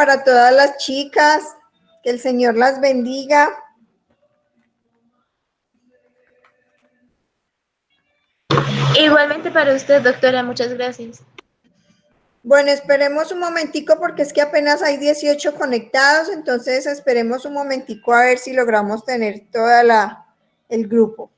para todas las chicas. Que el Señor las bendiga. Igualmente para usted, doctora, muchas gracias. Bueno, esperemos un momentico porque es que apenas hay 18 conectados, entonces esperemos un momentico a ver si logramos tener toda el grupo.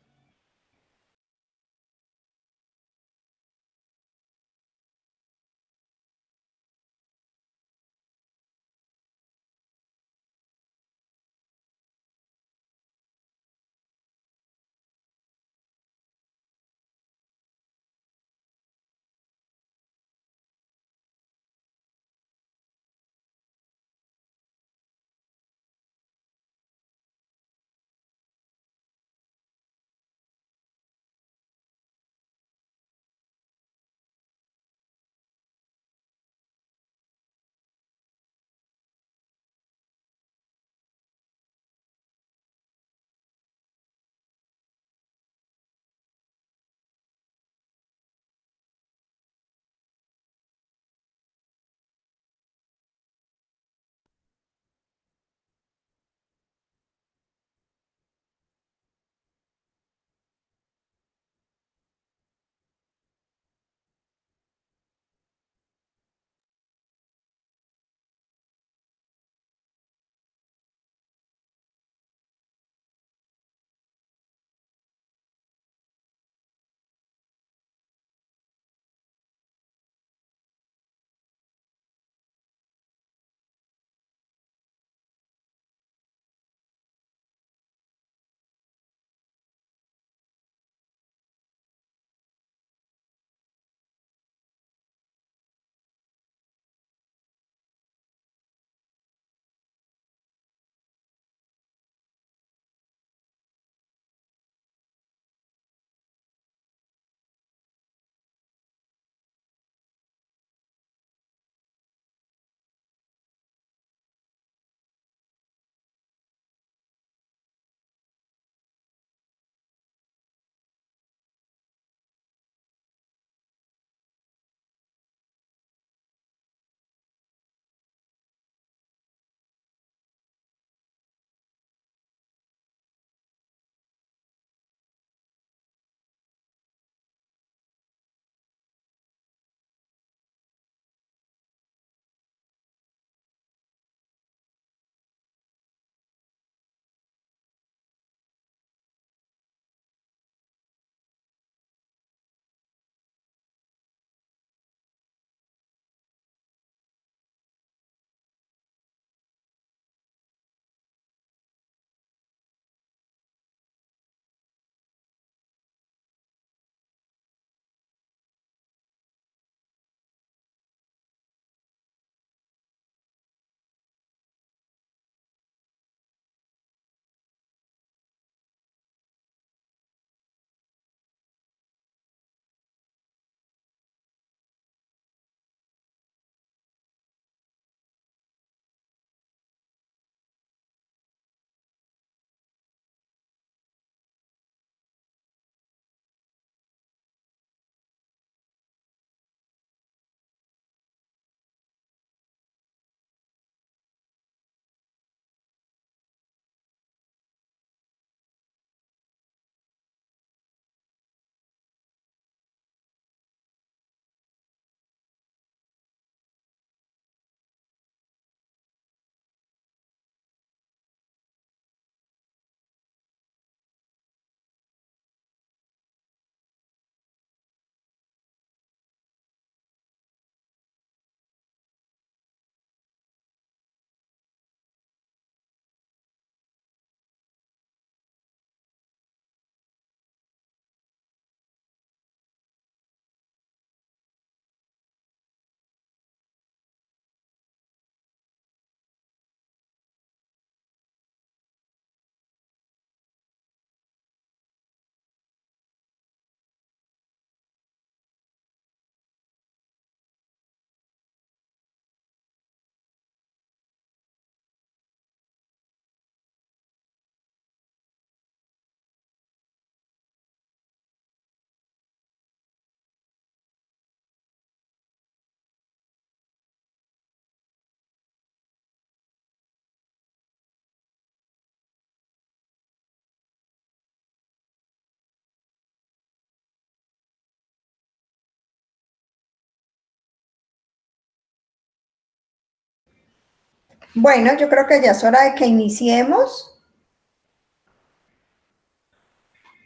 Bueno, yo creo que ya es hora de que iniciemos.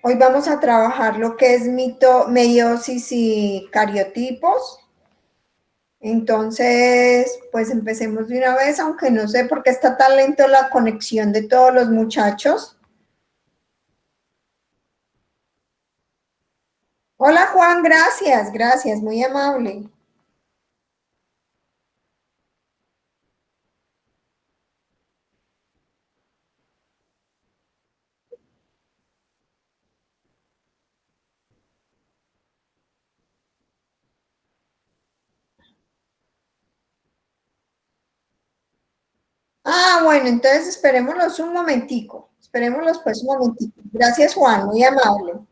Hoy vamos a trabajar lo que es meiosis y cariotipos. Entonces, pues empecemos de una vez, aunque no sé por qué está tan lento la conexión de todos los muchachos. Hola Juan, gracias, muy amable. Ah, bueno, entonces esperémoslos un momentico. Esperémoslos pues un momentico. Gracias Juan, muy amable.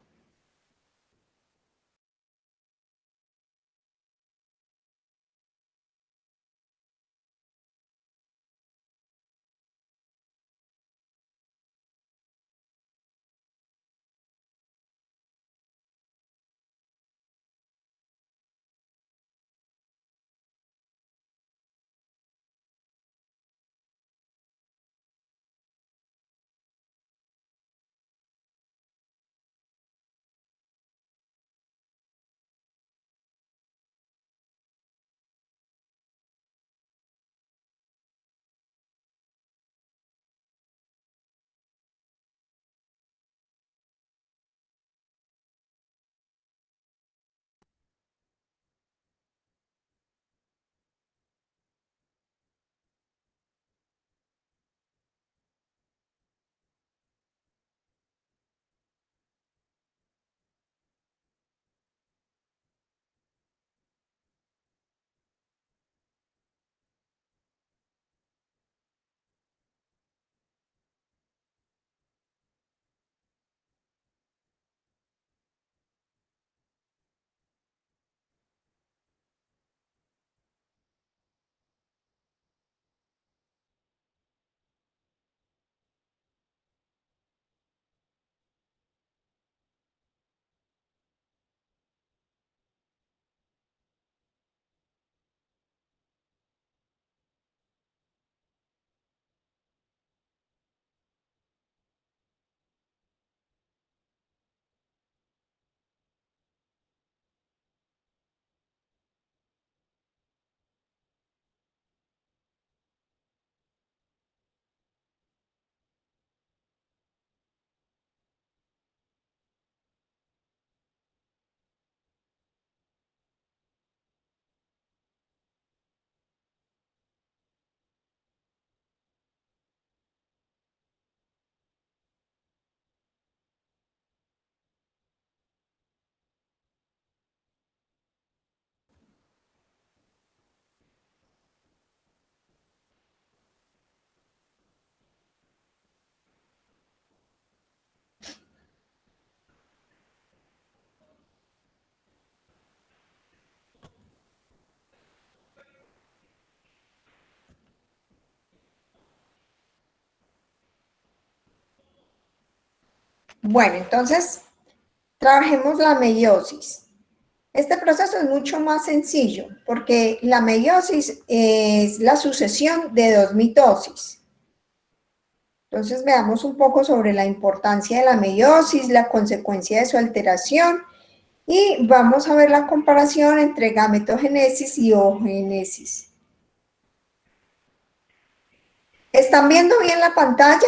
Bueno, entonces trabajemos la meiosis. Este proceso es mucho más sencillo porque la meiosis es la sucesión de dos mitosis. Entonces veamos un poco sobre la importancia de la meiosis, la consecuencia de su alteración y vamos a ver la comparación entre gametogénesis y oogénesis. ¿Están viendo bien la pantalla?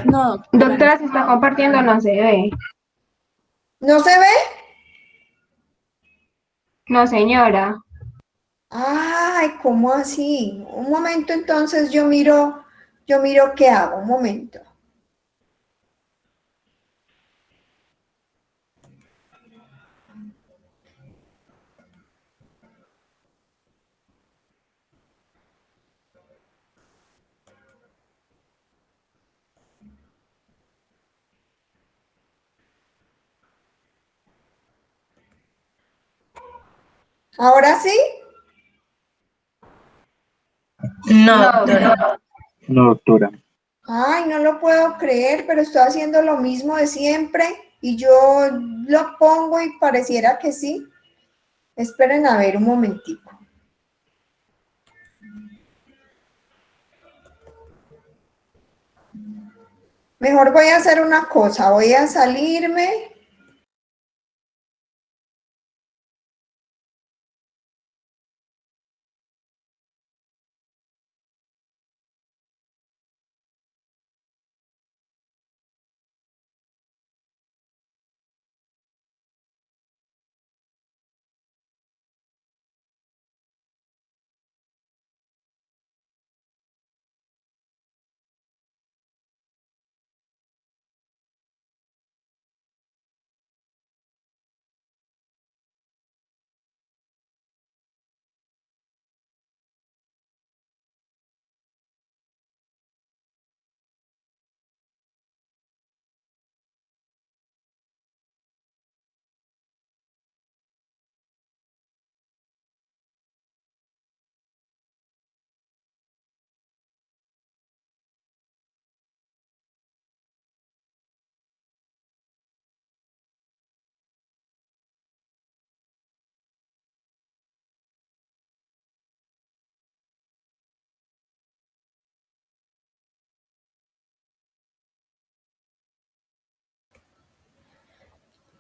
No, Doctora, se está compartiendo, no se ve. ¿No se ve? No, señora. Ay, ¿cómo así? Un momento, entonces yo miro qué hago, un momento. ¿Ahora sí? No, doctora. No, doctora. Ay, no lo puedo creer, pero estoy haciendo lo mismo de siempre y yo lo pongo y pareciera que sí. Esperen a ver un momentico. Mejor voy a hacer una cosa, voy a salirme.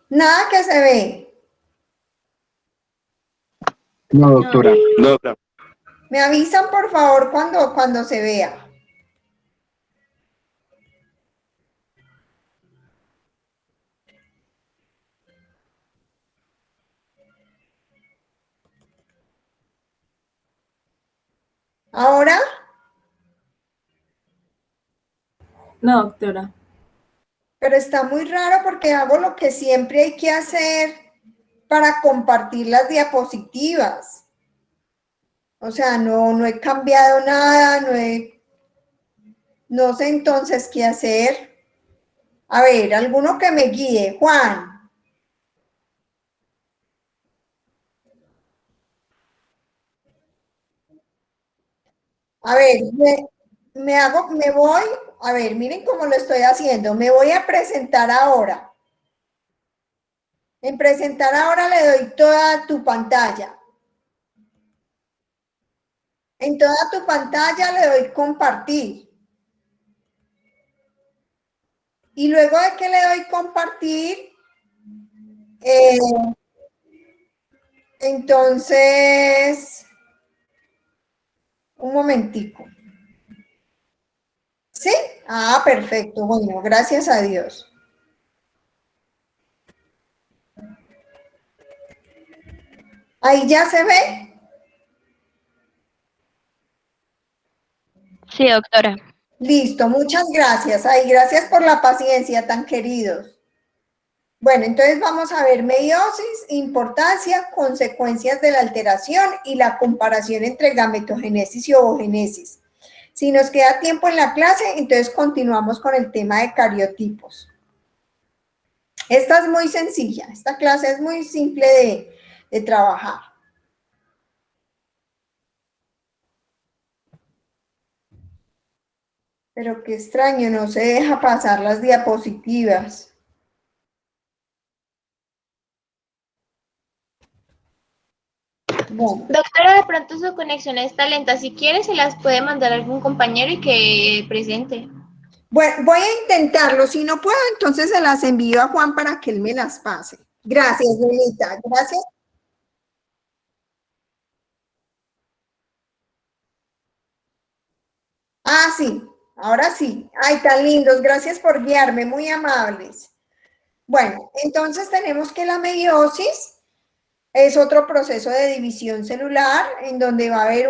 Nada que se ve. No, doctora. No, doctora. Me avisan, por favor, cuando se vea. Ahora, No, doctora. pero está muy raro porque hago lo que siempre hay que hacer para compartir las diapositivas. O sea, no he cambiado nada, no sé entonces qué hacer. A ver, alguno que me guíe. Juan. A ver, me voy, a ver, miren cómo lo estoy haciendo. Me voy a presentar ahora. En presentar ahora le doy toda tu pantalla. En toda tu pantalla le doy compartir. Y luego de que le doy compartir, eh, entonces, un momentico. ¿Sí? Ah, perfecto. Bueno, gracias a Dios. Ahí ya se ve. Sí, doctora. Listo, muchas gracias. Ay, gracias por la paciencia, tan queridos. Bueno, entonces vamos a ver meiosis, importancia, consecuencias de la alteración y la comparación entre gametogénesis y ovogénesis. Si nos queda tiempo en la clase, entonces continuamos con el tema de cariotipos. Esta es muy sencilla, esta clase es muy simple de trabajar. Pero qué extraño, no se deja pasar las diapositivas. Bueno. Doctora, de pronto su conexión está lenta. Si quiere, se las puede mandar a algún compañero y que presente. Bueno, voy a intentarlo. Si no puedo, entonces se las envío a Juan para que él me las pase. Gracias, Lolita. Gracias. Ah, sí. Ahora sí. Ay, tan lindos. Gracias por guiarme. Muy amables. Bueno, entonces tenemos que la meiosis es otro proceso de división celular en donde va a haber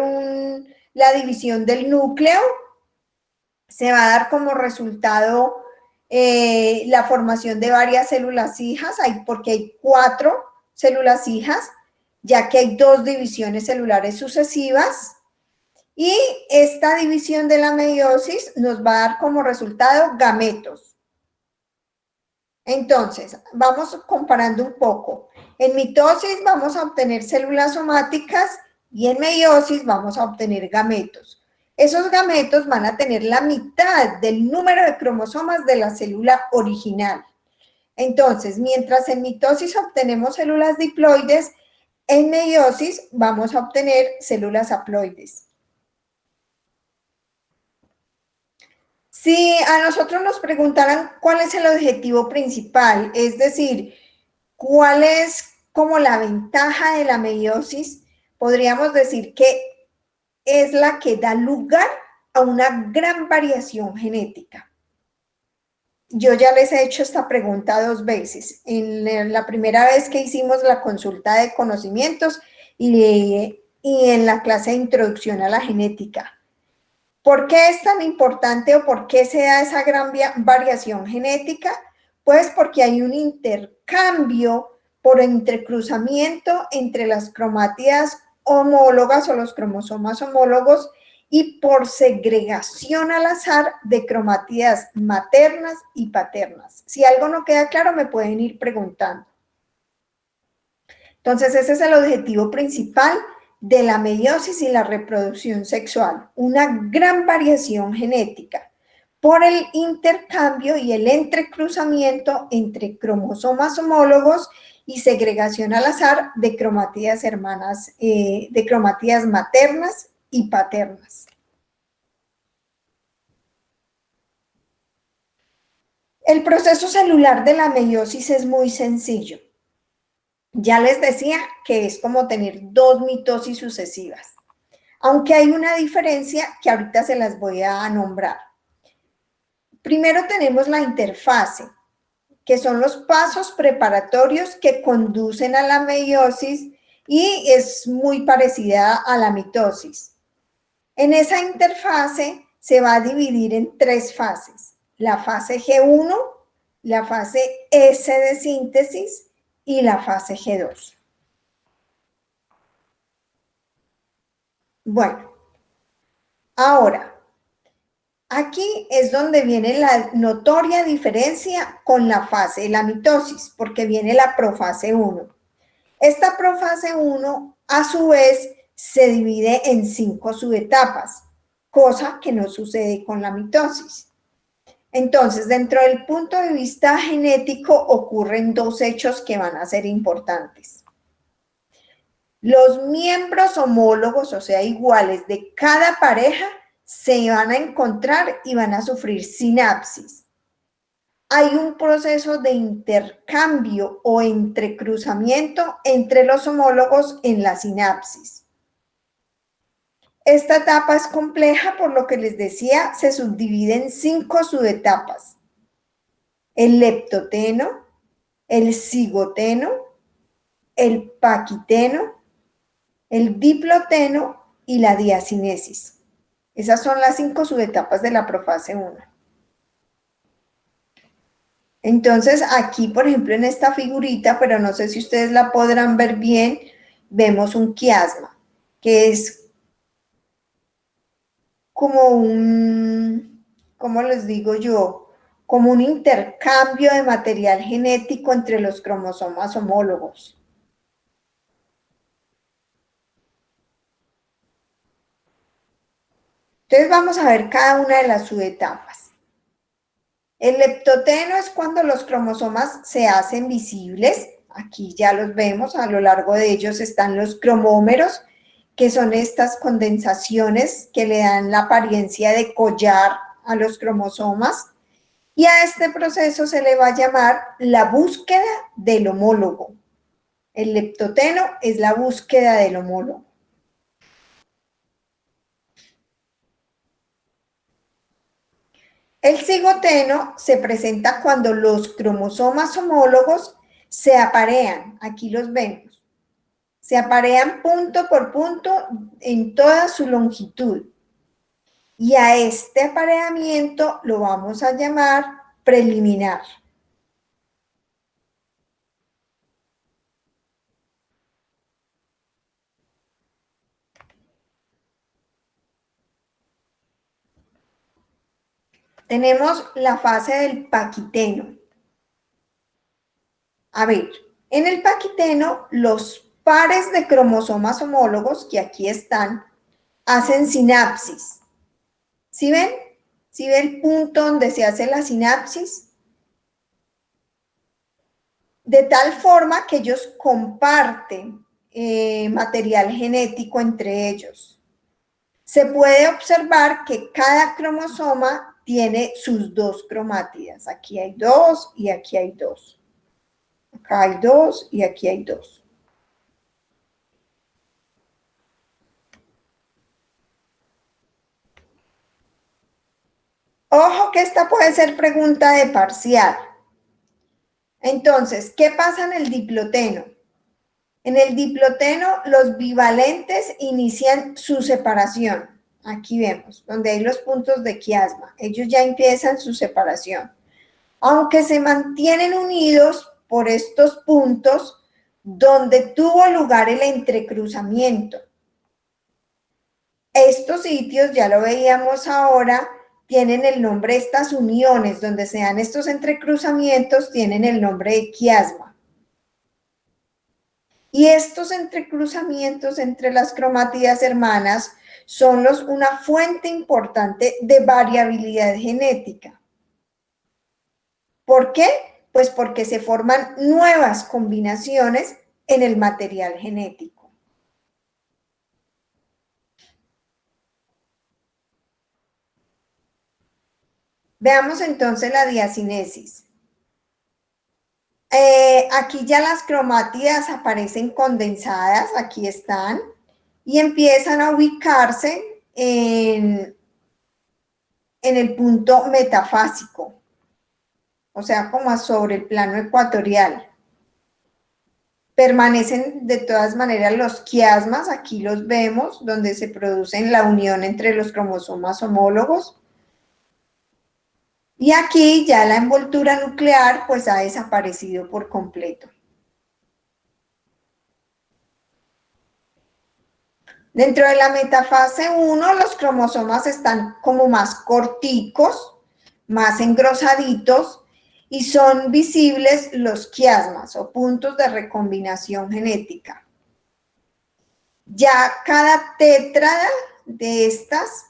la división del núcleo. Se va a dar como resultado la formación de varias células hijas, porque hay 4 células hijas, ya que hay 2 divisiones celulares sucesivas. Y esta división de la meiosis nos va a dar como resultado gametos. Entonces, vamos comparando un poco. En mitosis vamos a obtener células somáticas y en meiosis vamos a obtener gametos. Esos gametos van a tener la mitad del número de cromosomas de la célula original. Entonces, mientras en mitosis obtenemos células diploides, en meiosis vamos a obtener células haploides. Si a nosotros nos preguntaran cuál es el objetivo principal, es decir, cuál es como la ventaja de la meiosis, podríamos decir que es la que da lugar a una gran variación genética. Yo ya les he hecho esta pregunta 2 veces. En la primera vez que hicimos la consulta de conocimientos y en la clase de introducción a la genética. ¿Por qué es tan importante o por qué se da esa gran variación genética? Pues porque hay un intercambio por entrecruzamiento entre las cromátidas homólogas o los cromosomas homólogos y por segregación al azar de cromátidas maternas y paternas. Si algo no queda claro, me pueden ir preguntando. Entonces, ese es el objetivo principal de la meiosis y la reproducción sexual, una gran variación genética por el intercambio y el entrecruzamiento entre cromosomas homólogos y segregación al azar de cromátidas hermanas, de cromátidas maternas y paternas. El proceso celular de la meiosis es muy sencillo. Ya les decía que es como tener 2 mitosis sucesivas, aunque hay una diferencia que ahorita se las voy a nombrar. Primero tenemos la interfase, que son los pasos preparatorios que conducen a la meiosis y es muy parecida a la mitosis. En esa interfase se va a dividir en 3 fases, la fase G1, la fase S de síntesis y la fase G2. Bueno, ahora, aquí es donde viene la notoria diferencia con la fase de la mitosis, porque viene la profase 1. Esta profase 1, a su vez, se divide en 5 subetapas, cosa que no sucede con la mitosis. Entonces, dentro del punto de vista genético, ocurren 2 hechos que van a ser importantes. Los miembros homólogos, o sea, iguales de cada pareja, se van a encontrar y van a sufrir sinapsis. Hay un proceso de intercambio o entrecruzamiento entre los homólogos en la sinapsis. Esta etapa es compleja, por lo que les decía, se subdivide en 5 subetapas. El leptoteno, el cigoteno, el paquiteno, el diploteno y la diacinesis. Esas son las 5 subetapas de la profase 1. Entonces, aquí, por ejemplo, en esta figurita, pero no sé si ustedes la podrán ver bien, vemos un quiasma, que es como un, ¿cómo les digo yo? Como un intercambio de material genético entre los cromosomas homólogos. Entonces vamos a ver cada una de las subetapas. El leptoteno es cuando los cromosomas se hacen visibles. Aquí ya los vemos, a lo largo de ellos están los cromómeros, que son estas condensaciones que le dan la apariencia de collar a los cromosomas. Y a este proceso se le va a llamar la búsqueda del homólogo. El leptoteno es la búsqueda del homólogo. El cigoteno se presenta cuando los cromosomas homólogos se aparean. Aquí los vemos. Se aparean punto por punto en toda su longitud. Y a este apareamiento lo vamos a llamar preliminar. Tenemos la fase del paquiteno. A ver, en el paquiteno los pares de cromosomas homólogos, que aquí están, hacen sinapsis. ¿Sí ven? ¿Sí ven el punto donde se hace la sinapsis? De tal forma que ellos comparten material genético entre ellos. Se puede observar que cada cromosoma tiene sus dos cromátidas. Aquí hay dos y aquí hay dos. Acá hay dos y aquí hay dos. Ojo que esta puede ser pregunta de parcial. Entonces, ¿qué pasa en el diploteno? En el diploteno, los bivalentes inician su separación. Aquí vemos, donde hay los puntos de quiasma. Ellos ya empiezan su separación. Aunque se mantienen unidos por estos puntos donde tuvo lugar el entrecruzamiento. Estos sitios, ya lo veíamos ahora, tienen el nombre, estas uniones donde se dan estos entrecruzamientos, tienen el nombre de quiasma. Y estos entrecruzamientos entre las cromátidas hermanas son una fuente importante de variabilidad genética. ¿Por qué? Pues porque se forman nuevas combinaciones en el material genético. Veamos entonces la diacinesis. Aquí ya las cromátidas aparecen condensadas, aquí están, y empiezan a ubicarse en el punto metafásico, o sea, como sobre el plano ecuatorial. Permanecen de todas maneras los quiasmas, aquí los vemos, donde se producen la unión entre los cromosomas homólogos. Y aquí ya la envoltura nuclear pues ha desaparecido por completo. Dentro de la metafase 1, los cromosomas están como más corticos, más engrosaditos, y son visibles los quiasmas o puntos de recombinación genética. Ya cada tétrada de estas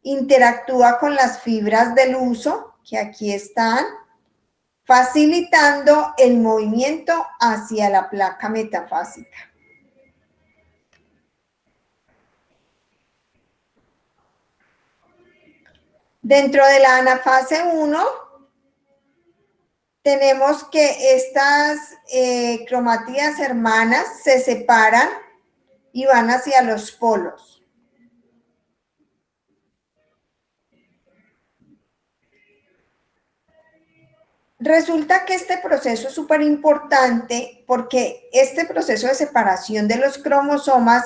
interactúa con las fibras del huso, que aquí están, facilitando el movimiento hacia la placa metafásica. Dentro de la anafase 1, tenemos que estas cromátidas hermanas se separan y van hacia los polos. Resulta que este proceso es súper importante porque este proceso de separación de los cromosomas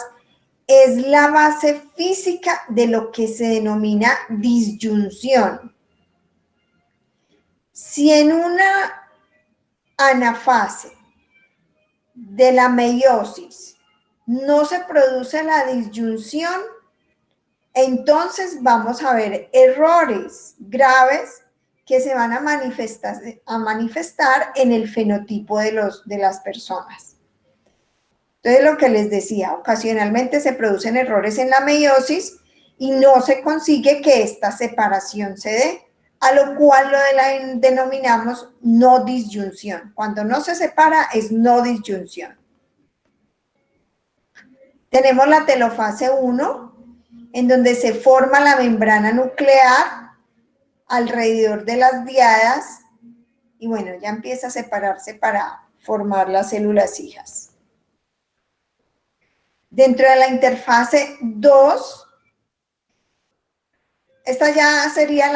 es la base física de lo que se denomina disyunción. Si en una anafase de la meiosis no se produce la disyunción, entonces vamos a ver errores graves que se van a manifestar en el fenotipo de las personas. Entonces, lo que les decía, ocasionalmente se producen errores en la meiosis y no se consigue que esta separación se dé, a lo cual lo denominamos no disyunción. Cuando no se separa es no disyunción. Tenemos la telofase 1, en donde se forma la membrana nuclear alrededor de las diadas y bueno, ya empieza a separarse para formar las células hijas. Dentro de la interfase 2, esta ya sería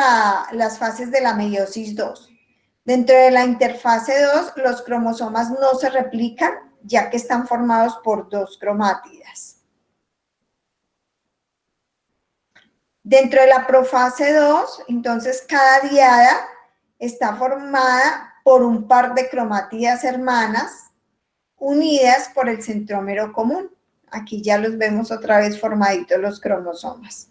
las fases de la meiosis 2. Dentro de la interfase 2, los cromosomas no se replican, ya que están formados por dos cromátidas. Dentro de la profase 2, entonces cada diada está formada por un par de cromátidas hermanas unidas por el centrómero común. Aquí ya los vemos otra vez formaditos los cromosomas.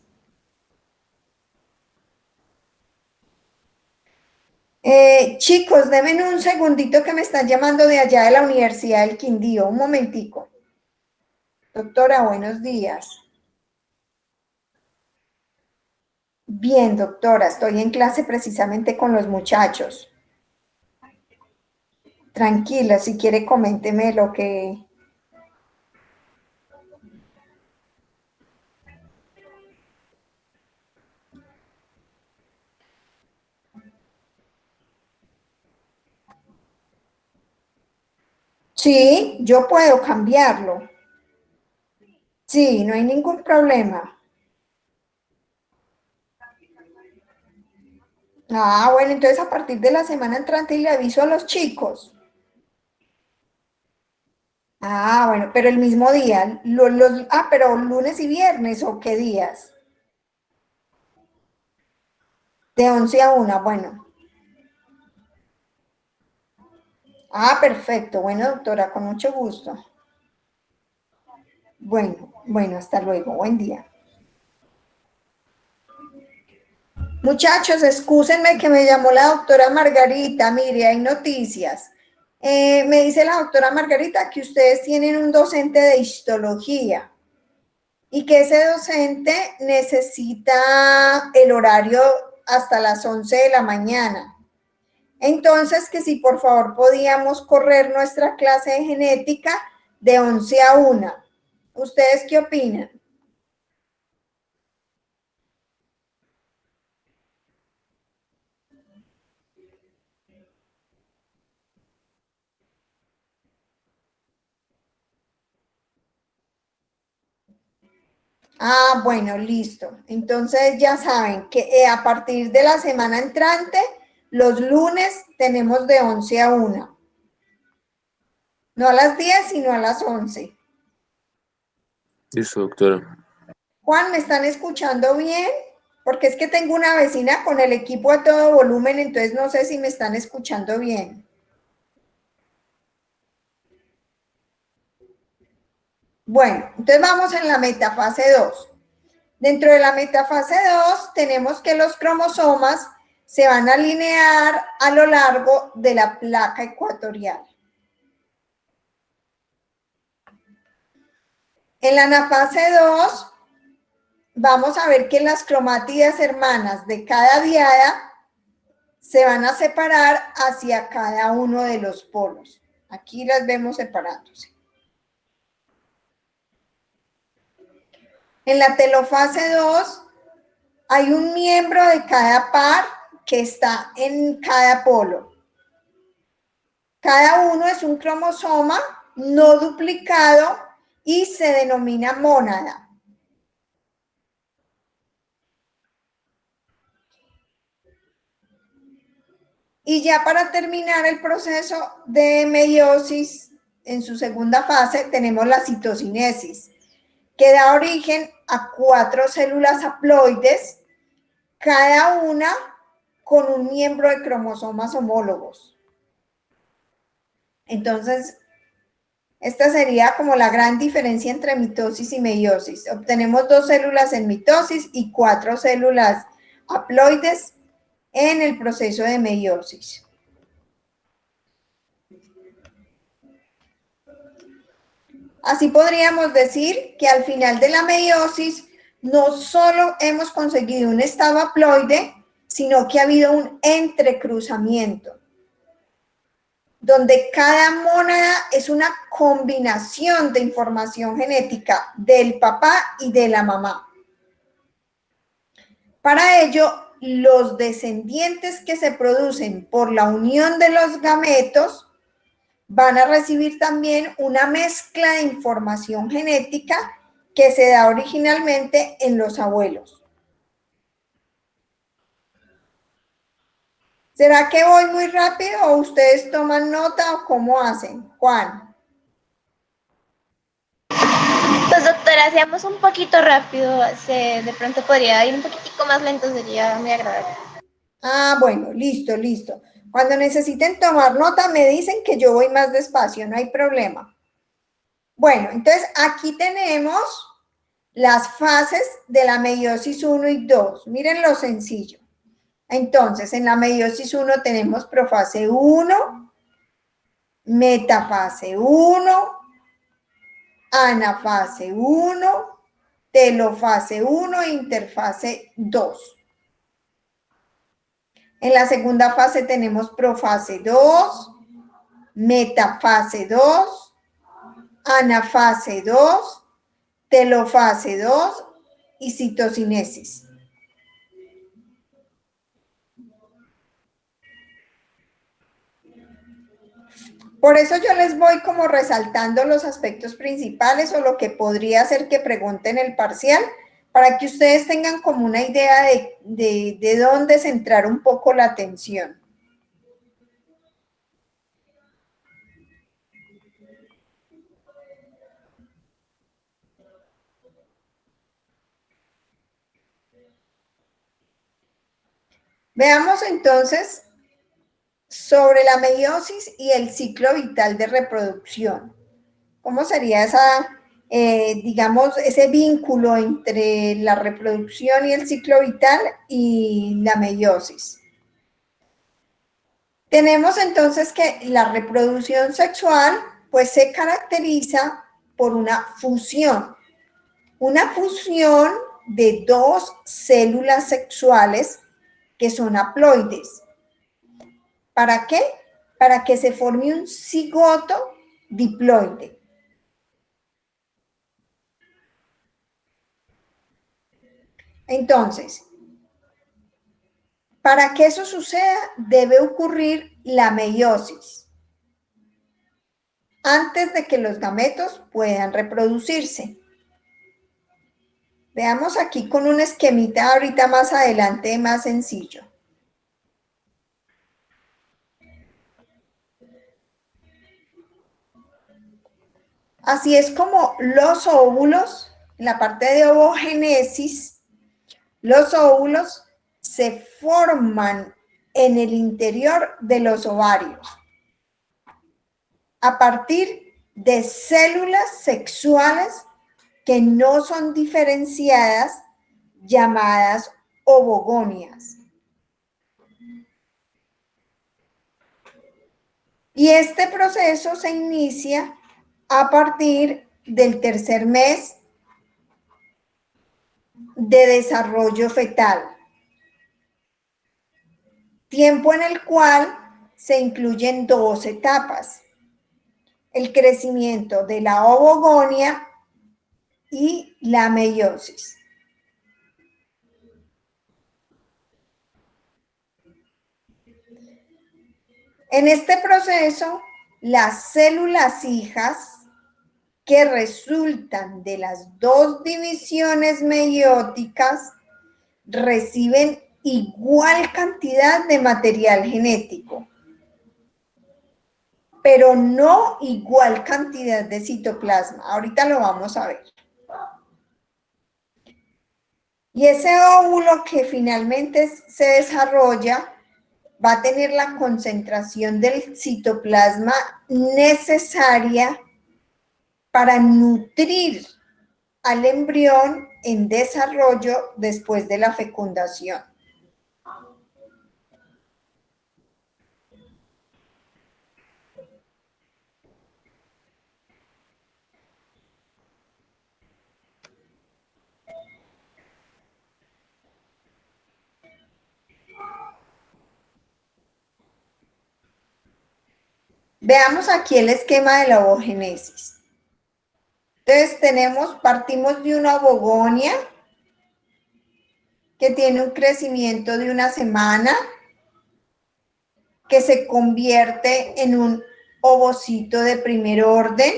Chicos, denme un segundito que me están llamando de allá de la Universidad del Quindío. Un momentico. Doctora, buenos días. Bien, doctora, estoy en clase precisamente con los muchachos. Tranquila, si quiere coménteme lo que... Sí, yo puedo cambiarlo. Sí, no hay ningún problema. Ah, bueno, entonces a partir de la semana entrante le aviso a los chicos. Ah, bueno, pero el mismo día. Pero lunes y viernes, ¿o qué días? De 11 a 1, bueno. Ah, perfecto. Bueno, doctora, con mucho gusto. Bueno, hasta luego. Buen día. Muchachos, excúsenme que me llamó la doctora Margarita. Mire, hay noticias. Me dice la doctora Margarita que ustedes tienen un docente de histología y que ese docente necesita el horario hasta las 11 de la mañana. Entonces, que si por favor podíamos correr nuestra clase de genética de 11 a 1. ¿Ustedes qué opinan? Ah, bueno, listo. Entonces ya saben que a partir de la semana entrante, los lunes tenemos de 11 a 1. No a las 10, sino a las 11. Listo, doctora. Juan, ¿me están escuchando bien? Porque es que tengo una vecina con el equipo a todo volumen, entonces no sé si me están escuchando bien. Bueno, entonces vamos en la metafase 2. Dentro de la metafase 2 tenemos que los cromosomas se van a alinear a lo largo de la placa ecuatorial. En la anafase 2 vamos a ver que las cromátidas hermanas de cada diada se van a separar hacia cada uno de los polos. Aquí las vemos separándose. En la telofase 2 hay un miembro de cada par que está en cada polo. Cada uno es un cromosoma no duplicado y se denomina mónada. Y ya para terminar el proceso de meiosis, en su segunda fase tenemos la citocinesis, que da origen a 4 células haploides, cada una con un miembro de cromosomas homólogos. Entonces, esta sería como la gran diferencia entre mitosis y meiosis. Obtenemos 2 células en mitosis y 4 células haploides en el proceso de meiosis. Así podríamos decir que al final de la meiosis no solo hemos conseguido un estado haploide, sino que ha habido un entrecruzamiento, donde cada mónada es una combinación de información genética del papá y de la mamá. Para ello, los descendientes que se producen por la unión de los gametos van a recibir también una mezcla de información genética que se da originalmente en los abuelos. ¿Será que voy muy rápido o ustedes toman nota o cómo hacen? Juan. Pues doctora, hacíamos un poquito rápido, de pronto podría ir un poquitico más lento, sería muy agradable. Ah, bueno, listo, listo. Cuando necesiten tomar nota me dicen que yo voy más despacio, no hay problema. Bueno, entonces aquí tenemos las fases de la meiosis 1 y 2. Miren lo sencillo. Entonces, en la meiosis 1 tenemos profase 1, metafase 1, anafase 1, telofase 1 e interfase 2. En la segunda fase tenemos profase 2, metafase 2, anafase 2, telofase 2 y citocinesis. Por eso yo les voy como resaltando los aspectos principales o lo que podría ser que pregunten el parcial, para que ustedes tengan como una idea de dónde centrar un poco la atención. Veamos entonces sobre la meiosis y el ciclo vital de reproducción. ¿Cómo sería digamos, ese vínculo entre la reproducción y el ciclo vital y la meiosis? Tenemos entonces que la reproducción sexual pues se caracteriza por una fusión de dos células sexuales que son haploides. ¿Para qué? Para que se forme un cigoto diploide. Entonces, para que eso suceda, debe ocurrir la meiosis antes de que los gametos puedan reproducirse. Veamos aquí con un esquemita ahorita más adelante más sencillo. Así es como los óvulos, en la parte de ovogénesis, los óvulos se forman en el interior de los ovarios a partir de células sexuales que no son diferenciadas, llamadas ovogonias. Y este proceso se inicia a partir del tercer mes de desarrollo fetal, tiempo en el cual se incluyen dos etapas: el crecimiento de la ovogonia y la meiosis. En este proceso, las células hijas que resultan de las dos divisiones meióticas reciben igual cantidad de material genético, pero no igual cantidad de citoplasma. Ahorita lo vamos a ver. Y ese óvulo que finalmente se desarrolla va a tener la concentración del citoplasma necesaria para nutrir al embrión en desarrollo después de la fecundación. Veamos aquí el esquema de la ovogénesis. Entonces partimos de una ovogonia que tiene un crecimiento de una semana, que se convierte en un ovocito de primer orden,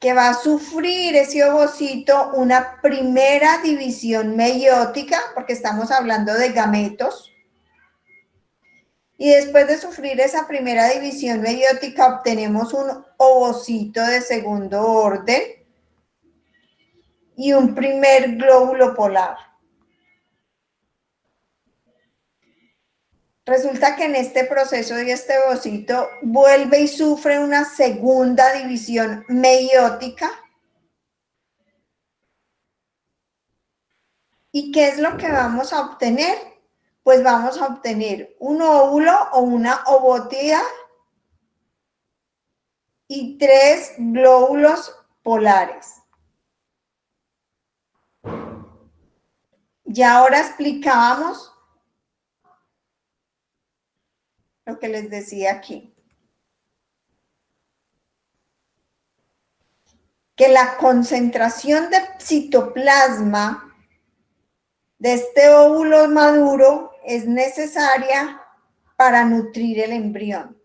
que va a sufrir ese ovocito una primera división meiótica, porque estamos hablando de gametos. Y después de sufrir esa primera división meiótica, obtenemos un ovocito de segundo orden y un primer glóbulo polar. Resulta que en este proceso de este ovocito vuelve y sufre una segunda división meiótica. ¿Y qué es lo que vamos a obtener? Pues vamos a obtener un óvulo o una ovótida y 3 glóbulos polares. Y ahora explicábamos lo que les decía aquí. Que la concentración de citoplasma de este óvulo maduro es necesaria para nutrir el embrión.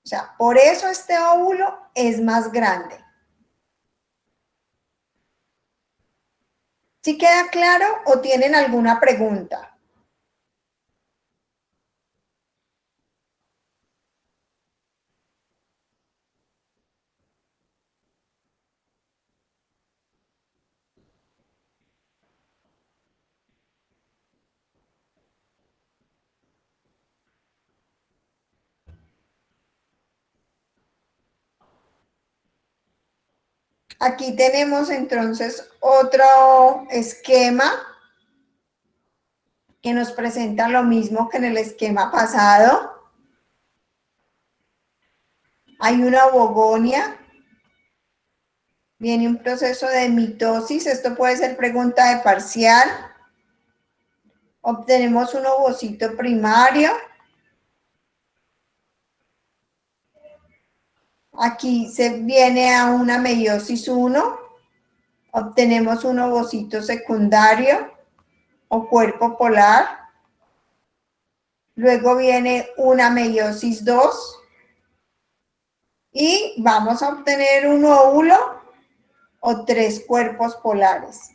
O sea, por eso este óvulo es más grande. ¿Sí queda claro o tienen alguna pregunta? Aquí tenemos entonces otro esquema que nos presenta lo mismo que en el esquema pasado. Hay una ovogonia, viene un proceso de mitosis, esto puede ser pregunta de parcial. Obtenemos un ovocito primario. Aquí se viene a una meiosis 1. Obtenemos un ovocito secundario o cuerpo polar. Luego viene una meiosis 2. Y vamos a obtener un óvulo o 3 cuerpos polares.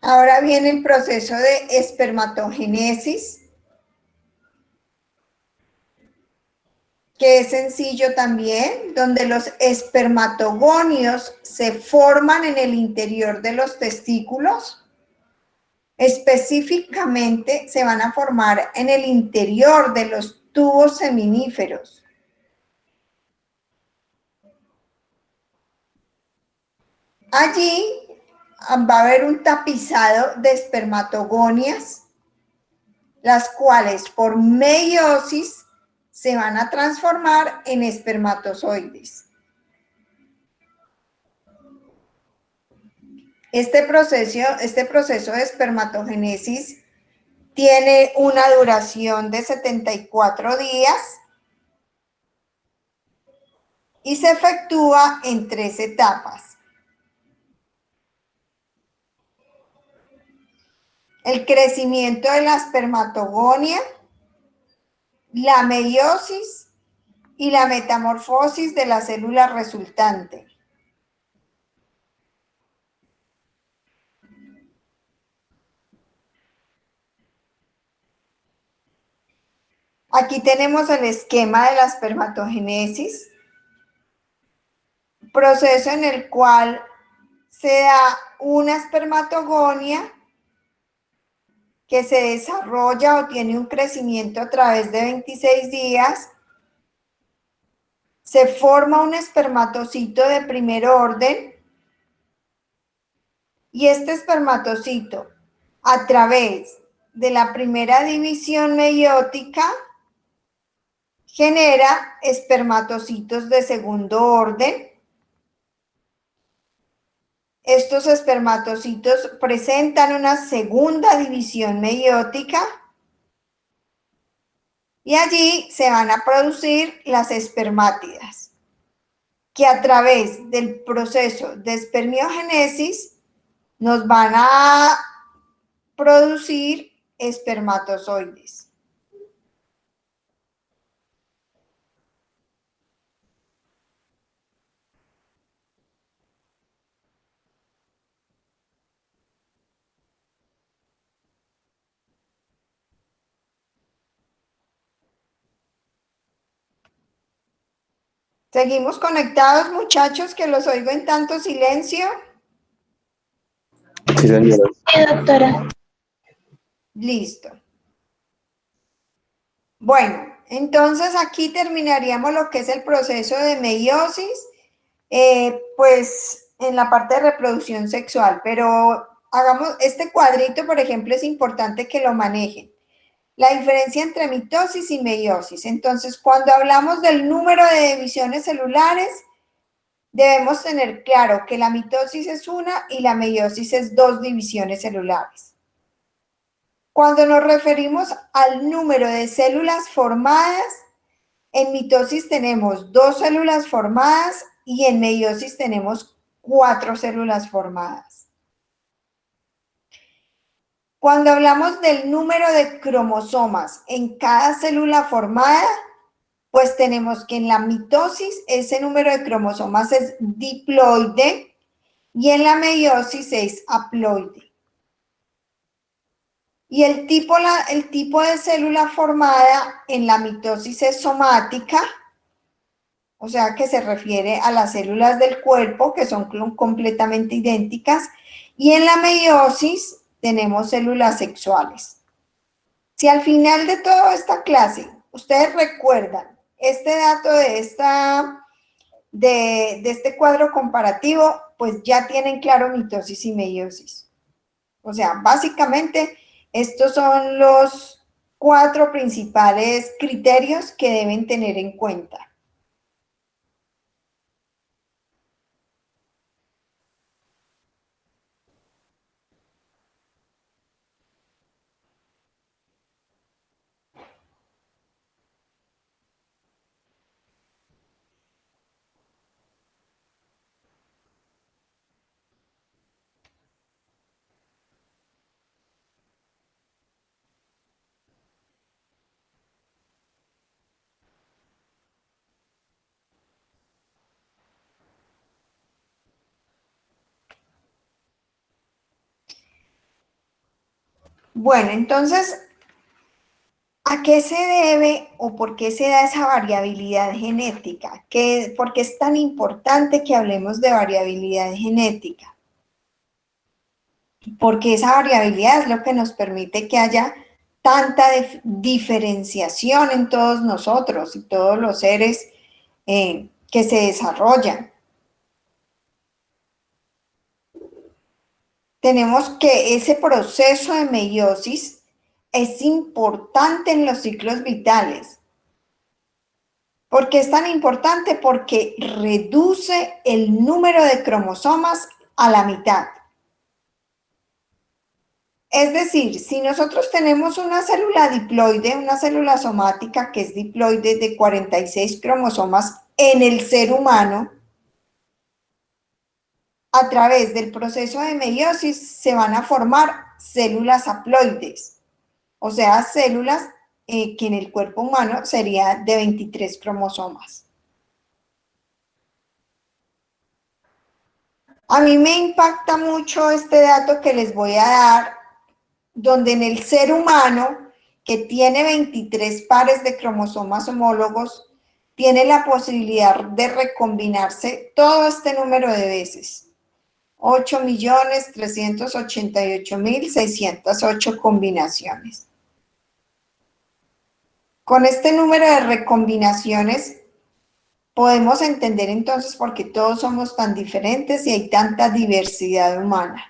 Ahora viene el proceso de espermatogénesis, que es sencillo también, donde los espermatogonios se forman en el interior de los testículos. Específicamente se van a formar en el interior de los tubos seminíferos. Allí va a haber un tapizado de espermatogonias, las cuales por meiosis se van a transformar en espermatozoides. Este proceso de espermatogénesis tiene una duración de 74 días y se efectúa en 3 etapas. El crecimiento de la espermatogonia, la meiosis y la metamorfosis de la célula resultante. Aquí tenemos el esquema de la espermatogénesis, proceso en el cual se da una espermatogonia que se desarrolla o tiene un crecimiento a través de 26 días, se forma un espermatocito de primer orden y este espermatocito, a través de la primera división meiótica, genera espermatocitos de segundo orden. Estos espermatocitos presentan una segunda división meiótica y allí se van a producir las espermátidas, que a través del proceso de espermiogénesis nos van a producir espermatozoides. ¿Seguimos conectados, muchachos, que los oigo en tanto silencio? Sí, señora. Sí, doctora. Listo. Bueno, entonces aquí terminaríamos lo que es el proceso de meiosis, pues en la parte de reproducción sexual, pero hagamos este cuadrito, por ejemplo, es importante que lo manejen. La diferencia entre mitosis y meiosis. Entonces, cuando hablamos del número de divisiones celulares, debemos tener claro que la mitosis es una y la meiosis es 2 divisiones celulares. Cuando nos referimos al número de células formadas, en mitosis tenemos 2 células formadas y en meiosis tenemos 4 células formadas. Cuando hablamos del número de cromosomas en cada célula formada, pues tenemos que en la mitosis ese número de cromosomas es diploide y en la meiosis es haploide. Y el tipo de célula formada en la mitosis es somática, o sea que se refiere a las células del cuerpo que son completamente idénticas, y en la meiosis tenemos células sexuales. Si al final de toda esta clase ustedes recuerdan este dato de este cuadro comparativo, pues ya tienen claro mitosis y meiosis. O sea, básicamente estos son los 4 principales criterios que deben tener en cuenta. Bueno, entonces, ¿a qué se debe o por qué se da esa variabilidad genética? ¿Por qué es tan importante que hablemos de variabilidad genética? Porque esa variabilidad es lo que nos permite que haya tanta diferenciación en todos nosotros y todos los seres que se desarrollan. Tenemos que ese proceso de meiosis es importante en los ciclos vitales. ¿Por qué es tan importante? Porque reduce el número de cromosomas a la mitad. Es decir, si nosotros tenemos una célula diploide, una célula somática que es diploide de 46 cromosomas en el ser humano, a través del proceso de meiosis se van a formar células haploides, o sea, células que en el cuerpo humano sería de 23 cromosomas. A mí me impacta mucho este dato que les voy a dar, donde en el ser humano, que tiene 23 pares de cromosomas homólogos, tiene la posibilidad de recombinarse todo este número de veces. 8.388.608 combinaciones. Con este número de recombinaciones podemos entender entonces por qué todos somos tan diferentes y hay tanta diversidad humana.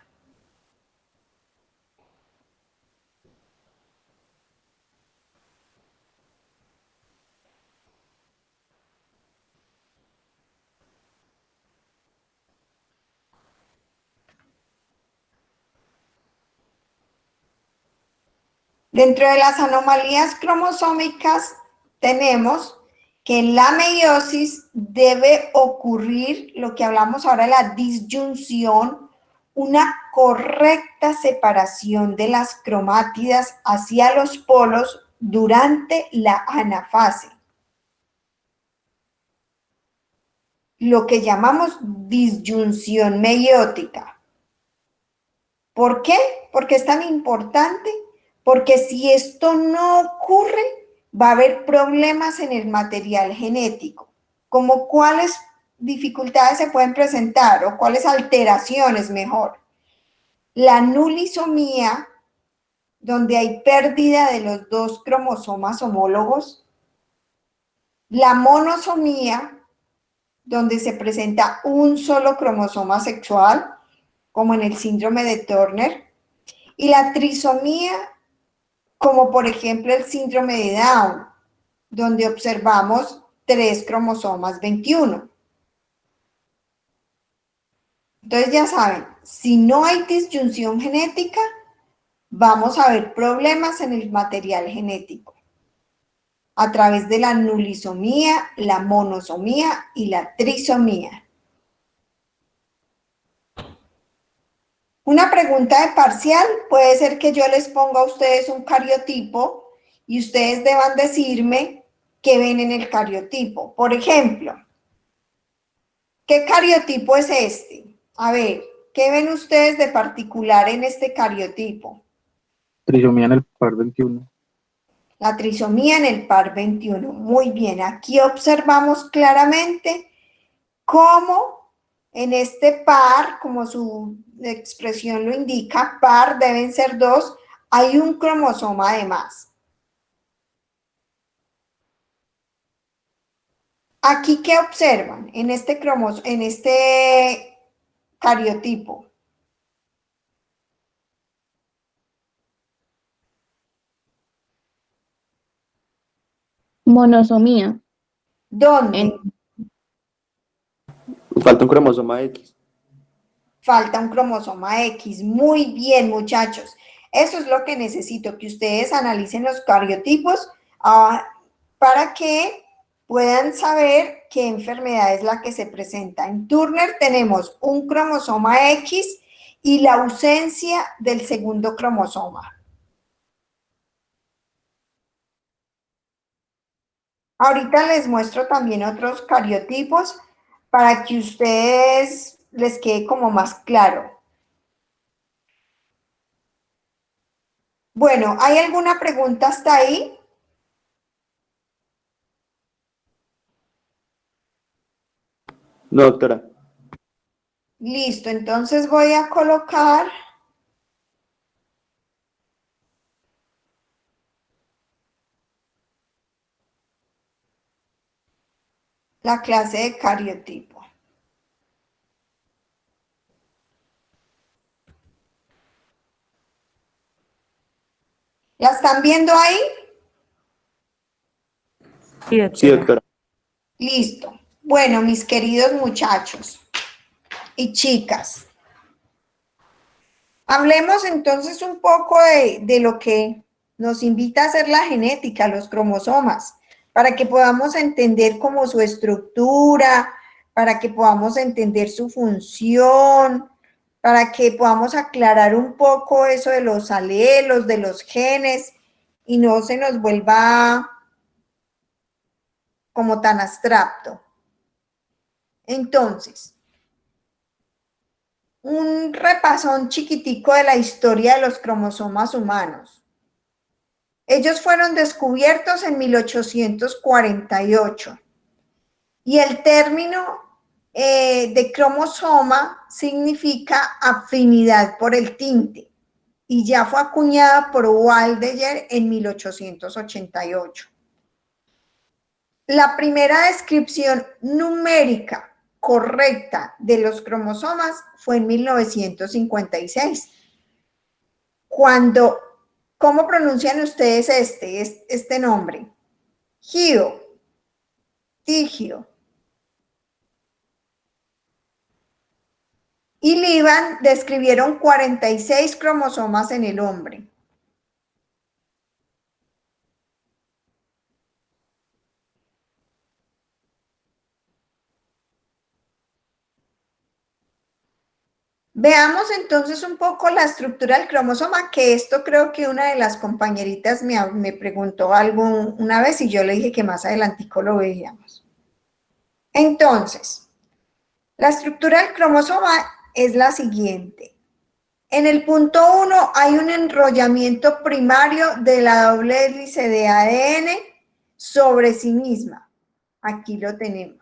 Dentro de las anomalías cromosómicas tenemos que en la meiosis debe ocurrir lo que hablamos ahora de la disyunción, una correcta separación de las cromátidas hacia los polos durante la anafase. Lo que llamamos disyunción meiótica. ¿Por qué? Porque es tan importante. Porque si esto no ocurre, va a haber problemas en el material genético, como cuáles dificultades se pueden presentar o cuáles alteraciones mejor. La nulisomía, donde hay pérdida de los 2 cromosomas homólogos. La monosomía, donde se presenta un solo cromosoma sexual, como en el síndrome de Turner. Y la trisomía, como por ejemplo el síndrome de Down, donde observamos 3 cromosomas 21. Entonces ya saben, si no hay disyunción genética, vamos a ver problemas en el material genético a través de la nulisomía, la monosomía y la trisomía. Una pregunta de parcial puede ser que yo les ponga a ustedes un cariotipo y ustedes deban decirme qué ven en el cariotipo. Por ejemplo, ¿qué cariotipo es este? A ver, ¿qué ven ustedes de particular en este cariotipo? Trisomía en el par 21. La trisomía en el par 21. Muy bien, aquí observamos claramente cómo en este par, como su expresión lo indica, par deben ser 2, hay un cromosoma de más. Aquí, ¿qué observan en este cariotipo? Monosomía. ¿Dónde? Falta un cromosoma X. Falta un cromosoma X. Muy bien, muchachos. Eso es lo que necesito, que ustedes analicen los cariotipos para que puedan saber qué enfermedad es la que se presenta. En Turner tenemos un cromosoma X y la ausencia del segundo cromosoma. Ahorita les muestro también otros cariotipos para que ustedes les quede como más claro. Bueno, ¿hay alguna pregunta hasta ahí? No, doctora. Listo, entonces voy a colocar la clase de cariotipo. ¿La están viendo ahí? Sí, doctora. Sí, doctora. Listo. Bueno, mis queridos muchachos y chicas, hablemos entonces un poco de lo que nos invita a hacer la genética, los cromosomas, para que podamos entender como su estructura, para que podamos entender su función, para que podamos aclarar un poco eso de los alelos, de los genes, y no se nos vuelva como tan abstracto. Entonces, un repasón chiquitico de la historia de los cromosomas humanos. Ellos fueron descubiertos en 1848 y el término de cromosoma significa afinidad por el tinte y ya fue acuñada por Waldeyer en 1888. La primera descripción numérica correcta de los cromosomas fue en 1956. Cuando, ¿cómo pronuncian ustedes este nombre? Gio, Tigio. Y Liban describieron 46 cromosomas en el hombre. Veamos entonces un poco la estructura del cromosoma, que esto creo que una de las compañeritas me preguntó algo una vez y yo le dije que más adelantico lo veíamos. Entonces, la estructura del cromosoma es la siguiente. En el punto 1 hay un enrollamiento primario de la doble hélice de ADN sobre sí misma. Aquí lo tenemos.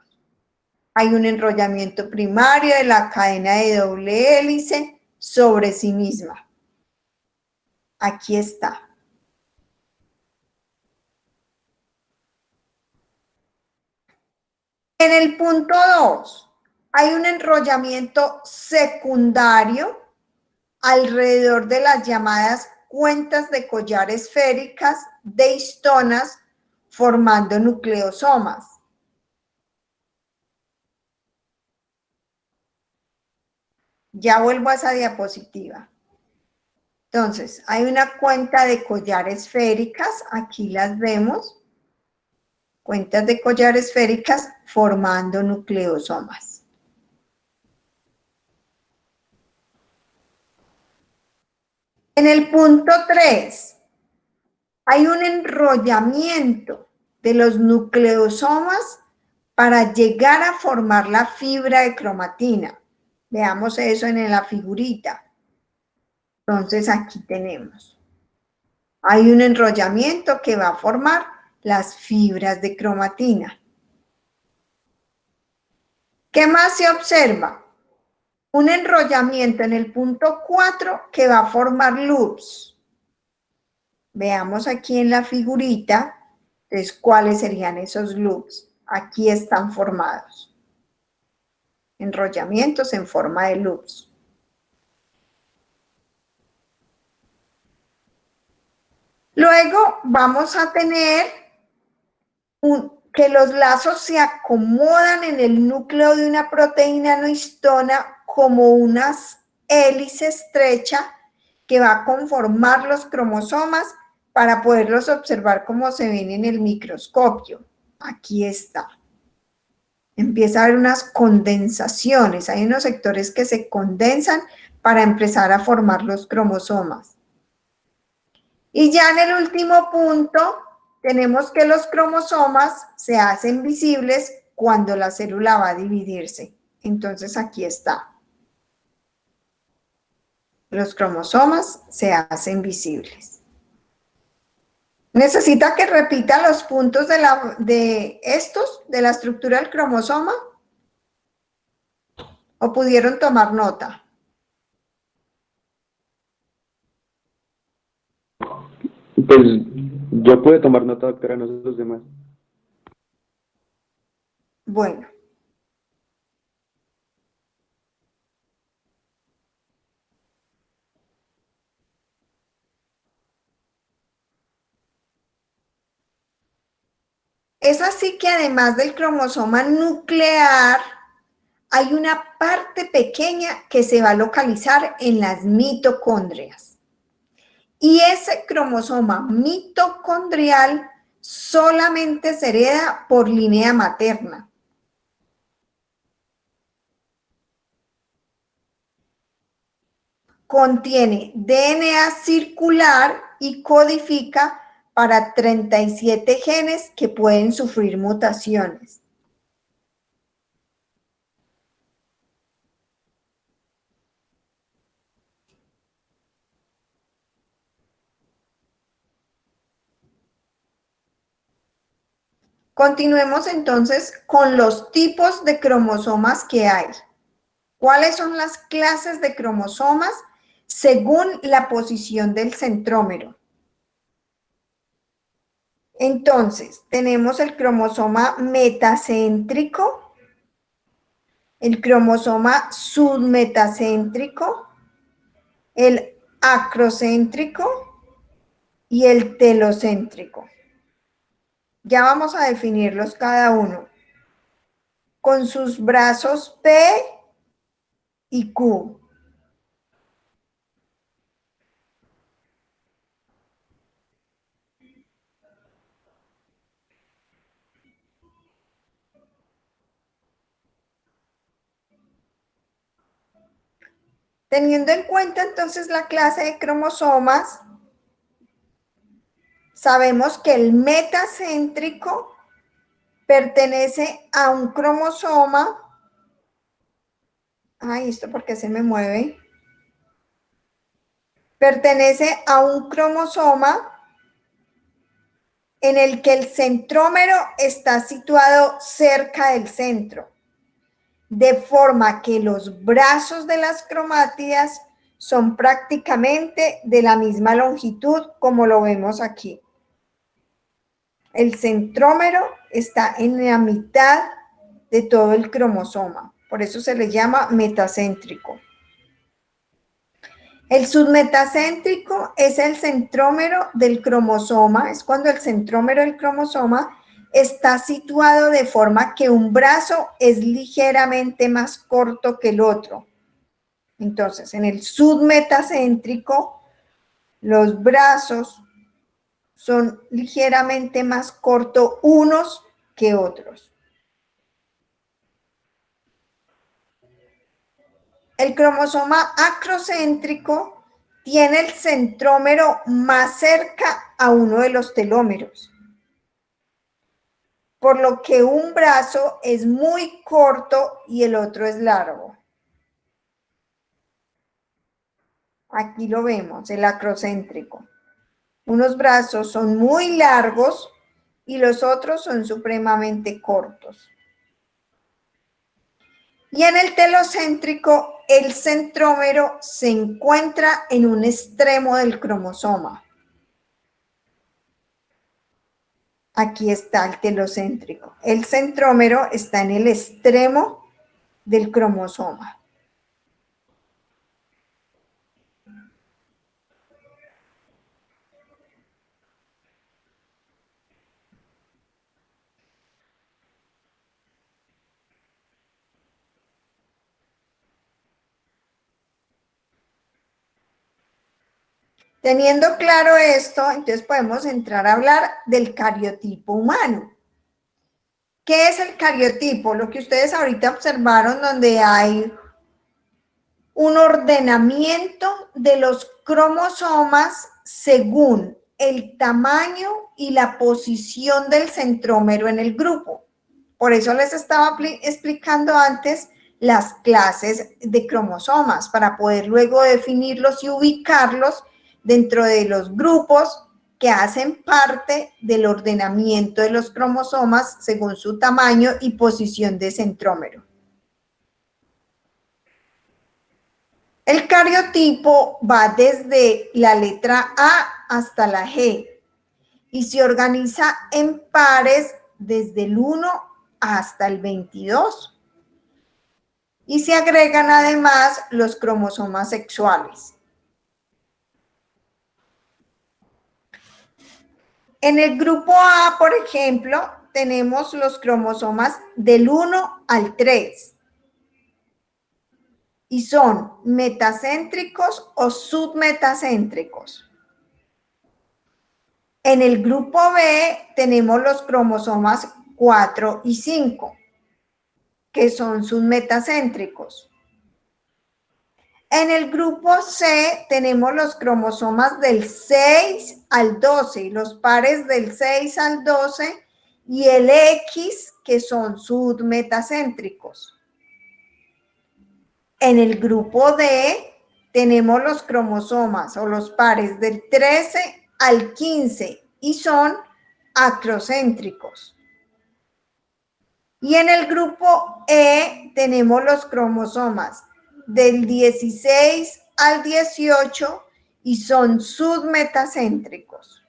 Hay un enrollamiento primario de la cadena de doble hélice sobre sí misma. Aquí está. En el punto 2 hay un enrollamiento secundario alrededor de las llamadas cuentas de collar esféricas de histonas formando nucleosomas. Ya vuelvo a esa diapositiva. Entonces, hay una cuenta de collar esféricas, aquí las vemos, cuentas de collar esféricas formando nucleosomas. En el punto 3, hay un enrollamiento de los nucleosomas para llegar a formar la fibra de cromatina. Veamos eso en la figurita. Entonces aquí tenemos. Hay un enrollamiento que va a formar las fibras de cromatina. ¿Qué más se observa? Un enrollamiento en el punto 4 que va a formar loops. Veamos aquí en la figurita, entonces, ¿cuáles serían esos loops? Aquí están formados. Enrollamientos en forma de loops. Luego vamos a tener que los lazos se acomodan en el núcleo de una proteína no histona como unas hélice estrecha que va a conformar los cromosomas para poderlos observar como se ven en el microscopio. Aquí está. Empieza a haber unas condensaciones, hay unos sectores que se condensan para empezar a formar los cromosomas. Y ya en el último punto, tenemos que los cromosomas se hacen visibles cuando la célula va a dividirse. Entonces aquí está. Los cromosomas se hacen visibles. ¿Necesita que repita los puntos de la estructura del cromosoma? ¿O pudieron tomar nota? Pues yo pude tomar nota, doctora, no sé los demás. Bueno. Es así que además del cromosoma nuclear, hay una parte pequeña que se va a localizar en las mitocondrias. Y ese cromosoma mitocondrial solamente se hereda por línea materna. Contiene DNA circular y codifica para 37 genes que pueden sufrir mutaciones. Continuemos entonces con los tipos de cromosomas que hay. ¿Cuáles son las clases de cromosomas según la posición del centrómero? Entonces, tenemos el cromosoma metacéntrico, el cromosoma submetacéntrico, el acrocéntrico y el telocéntrico. Ya vamos a definirlos cada uno con sus brazos P y Q. Teniendo en cuenta entonces la clase de cromosomas, sabemos que el metacéntrico pertenece a un cromosoma. Ay, ¿esto por qué se me mueve? Pertenece a un cromosoma en el que el centrómero está situado cerca del centro, de forma que los brazos de las cromátidas son prácticamente de la misma longitud como lo vemos aquí. El centrómero está en la mitad de todo el cromosoma, por eso se le llama metacéntrico. El submetacéntrico es el centrómero del cromosoma, es cuando el centrómero del cromosoma está situado de forma que un brazo es ligeramente más corto que el otro. Entonces, en el submetacéntrico, Los brazos son ligeramente más cortos unos que otros. El cromosoma acrocéntrico tiene el centrómero más cerca a uno de los telómeros, por lo que un brazo es muy corto y el otro es largo. Aquí lo vemos, el acrocéntrico. Unos brazos son muy largos y los otros son supremamente cortos. Y en el telocéntrico, el centrómero se encuentra en un extremo del cromosoma. Aquí está el telocéntrico. El centrómero está en el extremo del cromosoma. Teniendo claro esto, entonces podemos entrar a hablar del cariotipo humano. ¿Qué es el cariotipo? Lo que ustedes ahorita observaron, donde hay un ordenamiento de los cromosomas según el tamaño y la posición del centrómero en el grupo. Por eso les estaba explicando antes las clases de cromosomas, para poder luego definirlos y ubicarlos dentro de los grupos que hacen parte del ordenamiento de los cromosomas según su tamaño y posición de centrómero. El cariotipo va desde la letra A hasta la G y se organiza en pares desde el 1 hasta el 22. Y se agregan además los cromosomas sexuales. En el grupo A, por ejemplo, tenemos los cromosomas del 1 al 3. Y son metacéntricos o submetacéntricos. En el grupo B tenemos los cromosomas 4 y 5, que son submetacéntricos. En el grupo C tenemos los cromosomas del 6 al 12, los pares del 6 al 12 y el X, que son submetacéntricos. En el grupo D tenemos los cromosomas o los pares del 13 al 15 y son acrocéntricos. Y en el grupo E tenemos los cromosomas del 16 al 18 y son submetacéntricos.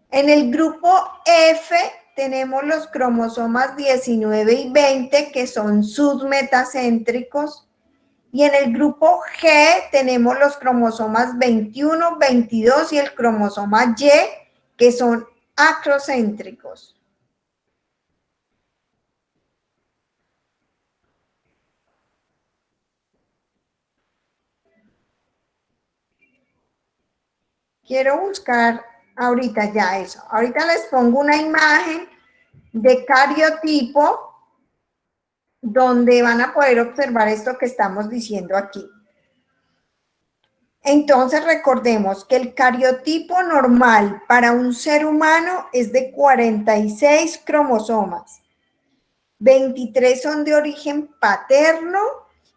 En el grupo F tenemos los cromosomas 19 y 20 que son submetacéntricos. Y en el grupo G tenemos los cromosomas 21, 22 y el cromosoma Y que son acrocéntricos. Quiero buscar ahorita ya eso. Ahorita les pongo una imagen de cariotipo donde van a poder observar esto que estamos diciendo aquí. Entonces recordemos que el cariotipo normal para un ser humano es de 46 cromosomas. 23 son de origen paterno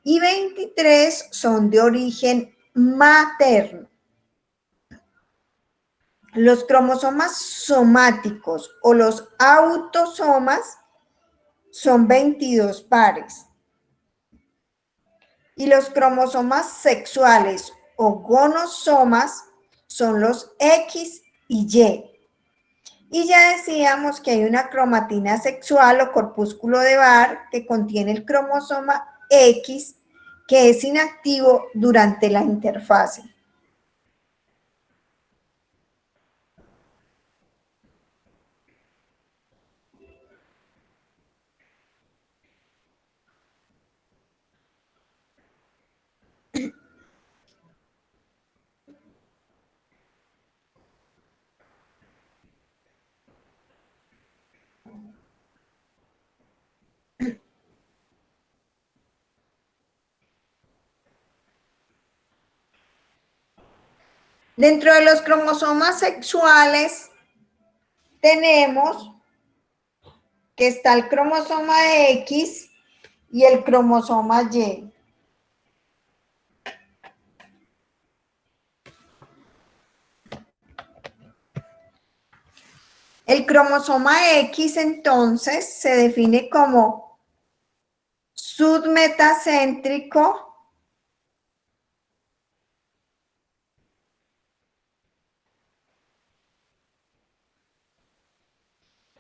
y 23 son de origen materno. Los cromosomas somáticos o los autosomas son 22 pares. Y los cromosomas sexuales o gonosomas son los X y Y. Y ya decíamos que hay una cromatina sexual o corpúsculo de Barr que contiene el cromosoma X, que es inactivo durante la interfase. Dentro de los cromosomas sexuales tenemos que está el cromosoma X y el cromosoma Y. El cromosoma X entonces se define como submetacéntrico,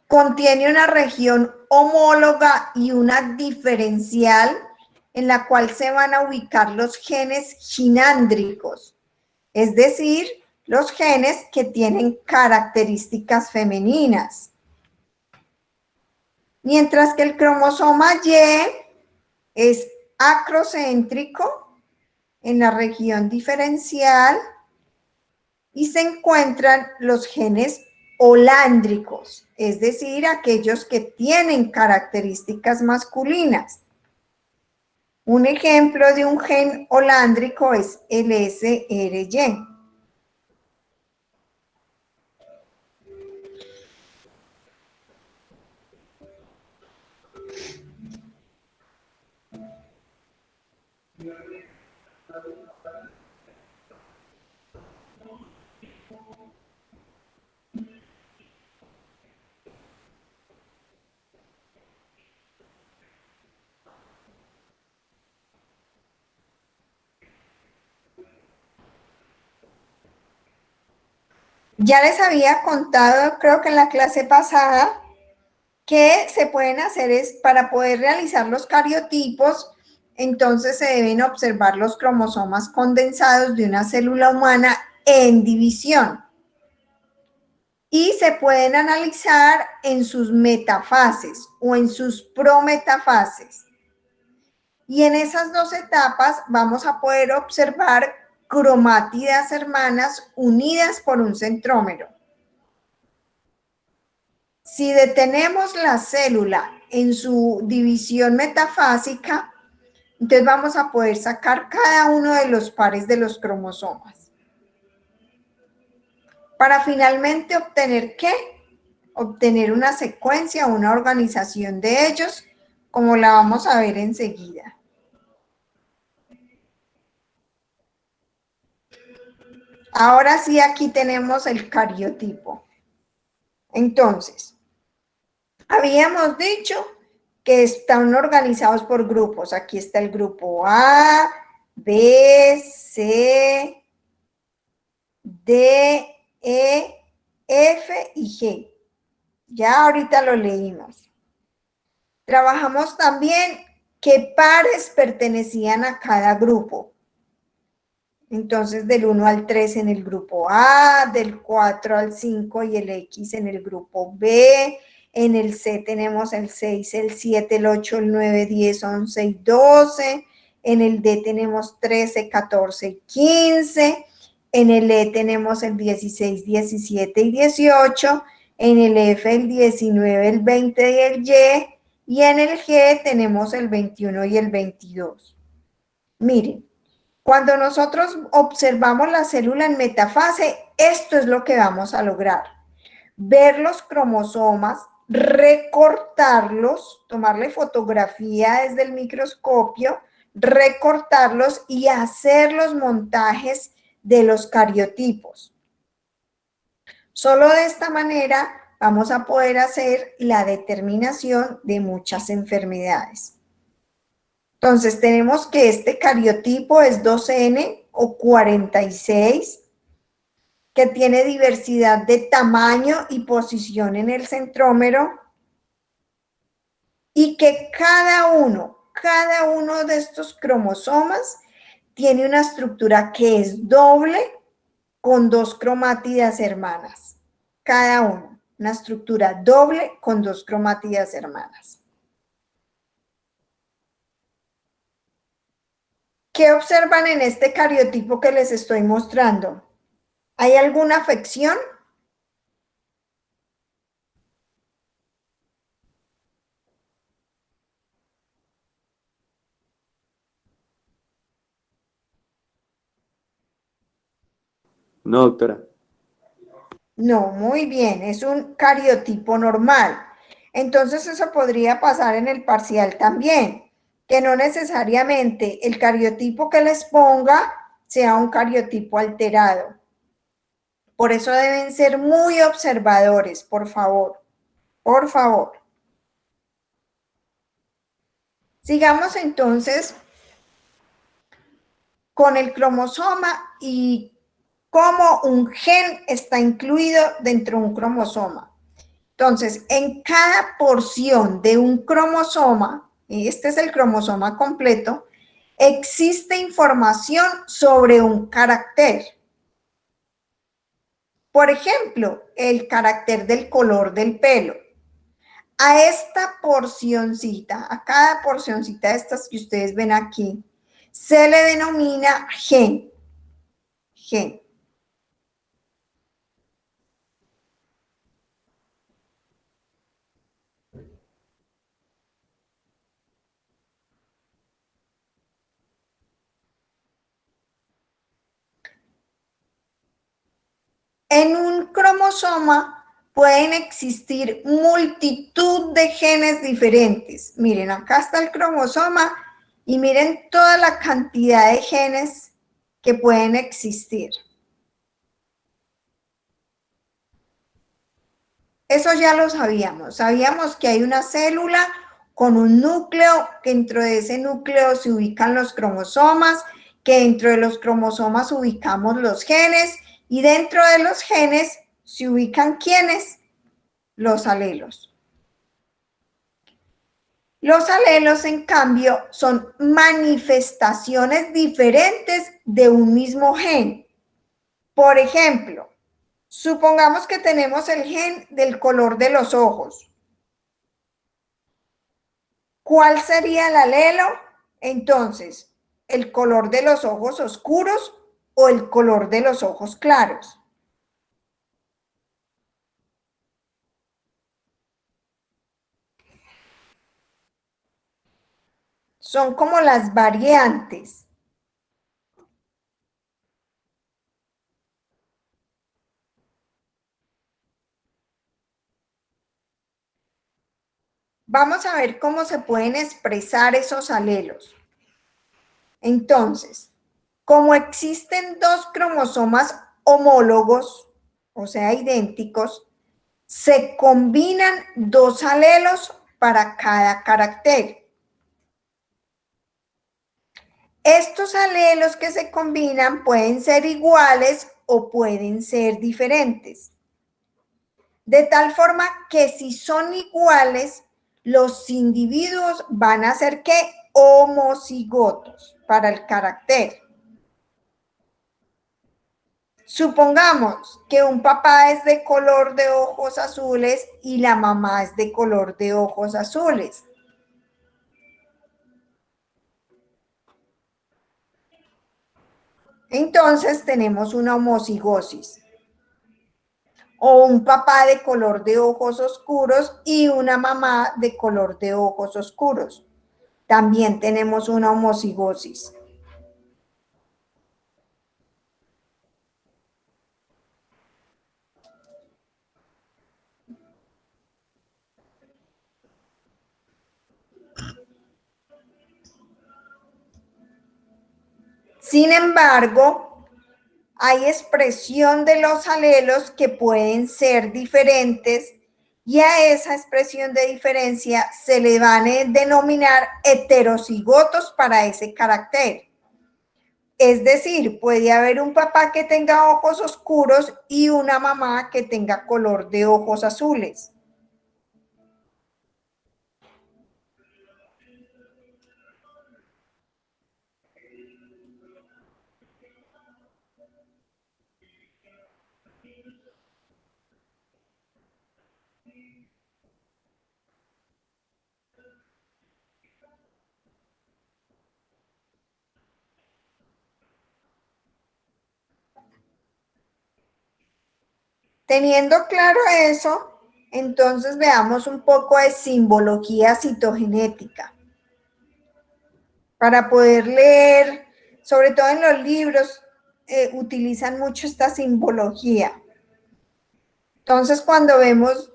contiene una región homóloga y una diferencial en la cual se van a ubicar los genes ginándricos, es decir, los genes que tienen características femeninas. Mientras que el cromosoma Y es acrocéntrico en la región diferencial y se encuentran los genes holándricos, es decir, aquellos que tienen características masculinas. Un ejemplo de un gen holándrico es el SRY. Ya les había contado, creo que en la clase pasada, que se pueden hacer es para poder realizar los cariotipos, entonces se deben observar los cromosomas condensados de una célula humana en división. Y se pueden analizar en sus metafases o en sus prometafases. Y en esas dos etapas vamos a poder observar cromátidas hermanas unidas por un centrómero. Si detenemos la célula en su división metafásica, entonces vamos a poder sacar cada uno de los pares de los cromosomas. Para finalmente obtener ¿qué? Obtener una secuencia, una organización de ellos, como la vamos a ver enseguida. Ahora sí, aquí tenemos el cariotipo. Entonces, habíamos dicho que están organizados por grupos. Aquí está el grupo A, B, C, D, E, F y G. Ya ahorita lo leímos. Trabajamos también qué pares pertenecían a cada grupo. Entonces, del 1 al 3 en el grupo A, del 4 al 5 y el X en el grupo B. En el C tenemos el 6, el 7, el 8, el 9, 10, 11 y 12. En el D tenemos 13, 14 y 15. En el E tenemos el 16, 17 y 18. En el F el 19, el 20 y el Y. Y en el G tenemos el 21 y el 22. Miren. Cuando nosotros observamos la célula en metafase, esto es lo que vamos a lograr. Ver los cromosomas, recortarlos, tomarle fotografía desde el microscopio, recortarlos y hacer los montajes de los cariotipos. Solo de esta manera vamos a poder hacer la determinación de muchas enfermedades. Entonces, tenemos que este cariotipo es 2N o 46, que tiene diversidad de tamaño y posición en el centrómero, y que cada uno de estos cromosomas tiene una estructura que es doble con dos cromátidas hermanas. Cada uno, una estructura doble con dos cromátidas hermanas. ¿Qué observan en este cariotipo que les estoy mostrando? ¿Hay alguna afección? No, doctora. No, muy bien, es un cariotipo normal. Entonces eso podría pasar en el parcial también, que no necesariamente el cariotipo que les ponga sea un cariotipo alterado. Por eso deben ser muy observadores, por favor. Por favor. Sigamos entonces con el cromosoma y cómo un gen está incluido dentro de un cromosoma. Entonces, en cada porción de un cromosoma, y este es el cromosoma completo, existe información sobre un carácter. Por ejemplo, el carácter del color del pelo. A esta porcioncita, a cada porcioncita de estas que ustedes ven aquí, se le denomina gen. Gen. En un cromosoma pueden existir multitud de genes diferentes. Miren, acá está el cromosoma y miren toda la cantidad de genes que pueden existir. Eso ya lo sabíamos. Sabíamos que hay una célula con un núcleo, que dentro de ese núcleo se ubican los cromosomas, que dentro de los cromosomas ubicamos los genes y dentro de los genes se ubican ¿quiénes? Los alelos. Los alelos, en cambio, son manifestaciones diferentes de un mismo gen. Por ejemplo, supongamos que tenemos el gen del color de los ojos. ¿Cuál sería el alelo? Entonces, ¿el color de los ojos oscuros o el color de los ojos claros? Son como las variantes. Vamos a ver cómo se pueden expresar esos alelos. Entonces, como existen dos cromosomas homólogos, o sea, idénticos, se combinan dos alelos para cada carácter. Estos alelos que se combinan pueden ser iguales o pueden ser diferentes. De tal forma que si son iguales, los individuos van a ser ¿qué? Homocigotos para el carácter. Supongamos que un papá es de color de ojos azules y la mamá es de color de ojos azules. Entonces tenemos una homocigosis. O un papá de color de ojos oscuros y una mamá de color de ojos oscuros. También tenemos una homocigosis. Sin embargo, hay expresión de los alelos que pueden ser diferentes y a esa expresión de diferencia se le van a denominar heterocigotos para ese carácter. Es decir, puede haber un papá que tenga ojos oscuros y una mamá que tenga color de ojos azules. Teniendo claro eso, entonces veamos un poco de simbología citogenética. Para poder leer, sobre todo en los libros, utilizan mucho esta simbología. Entonces, cuando vemos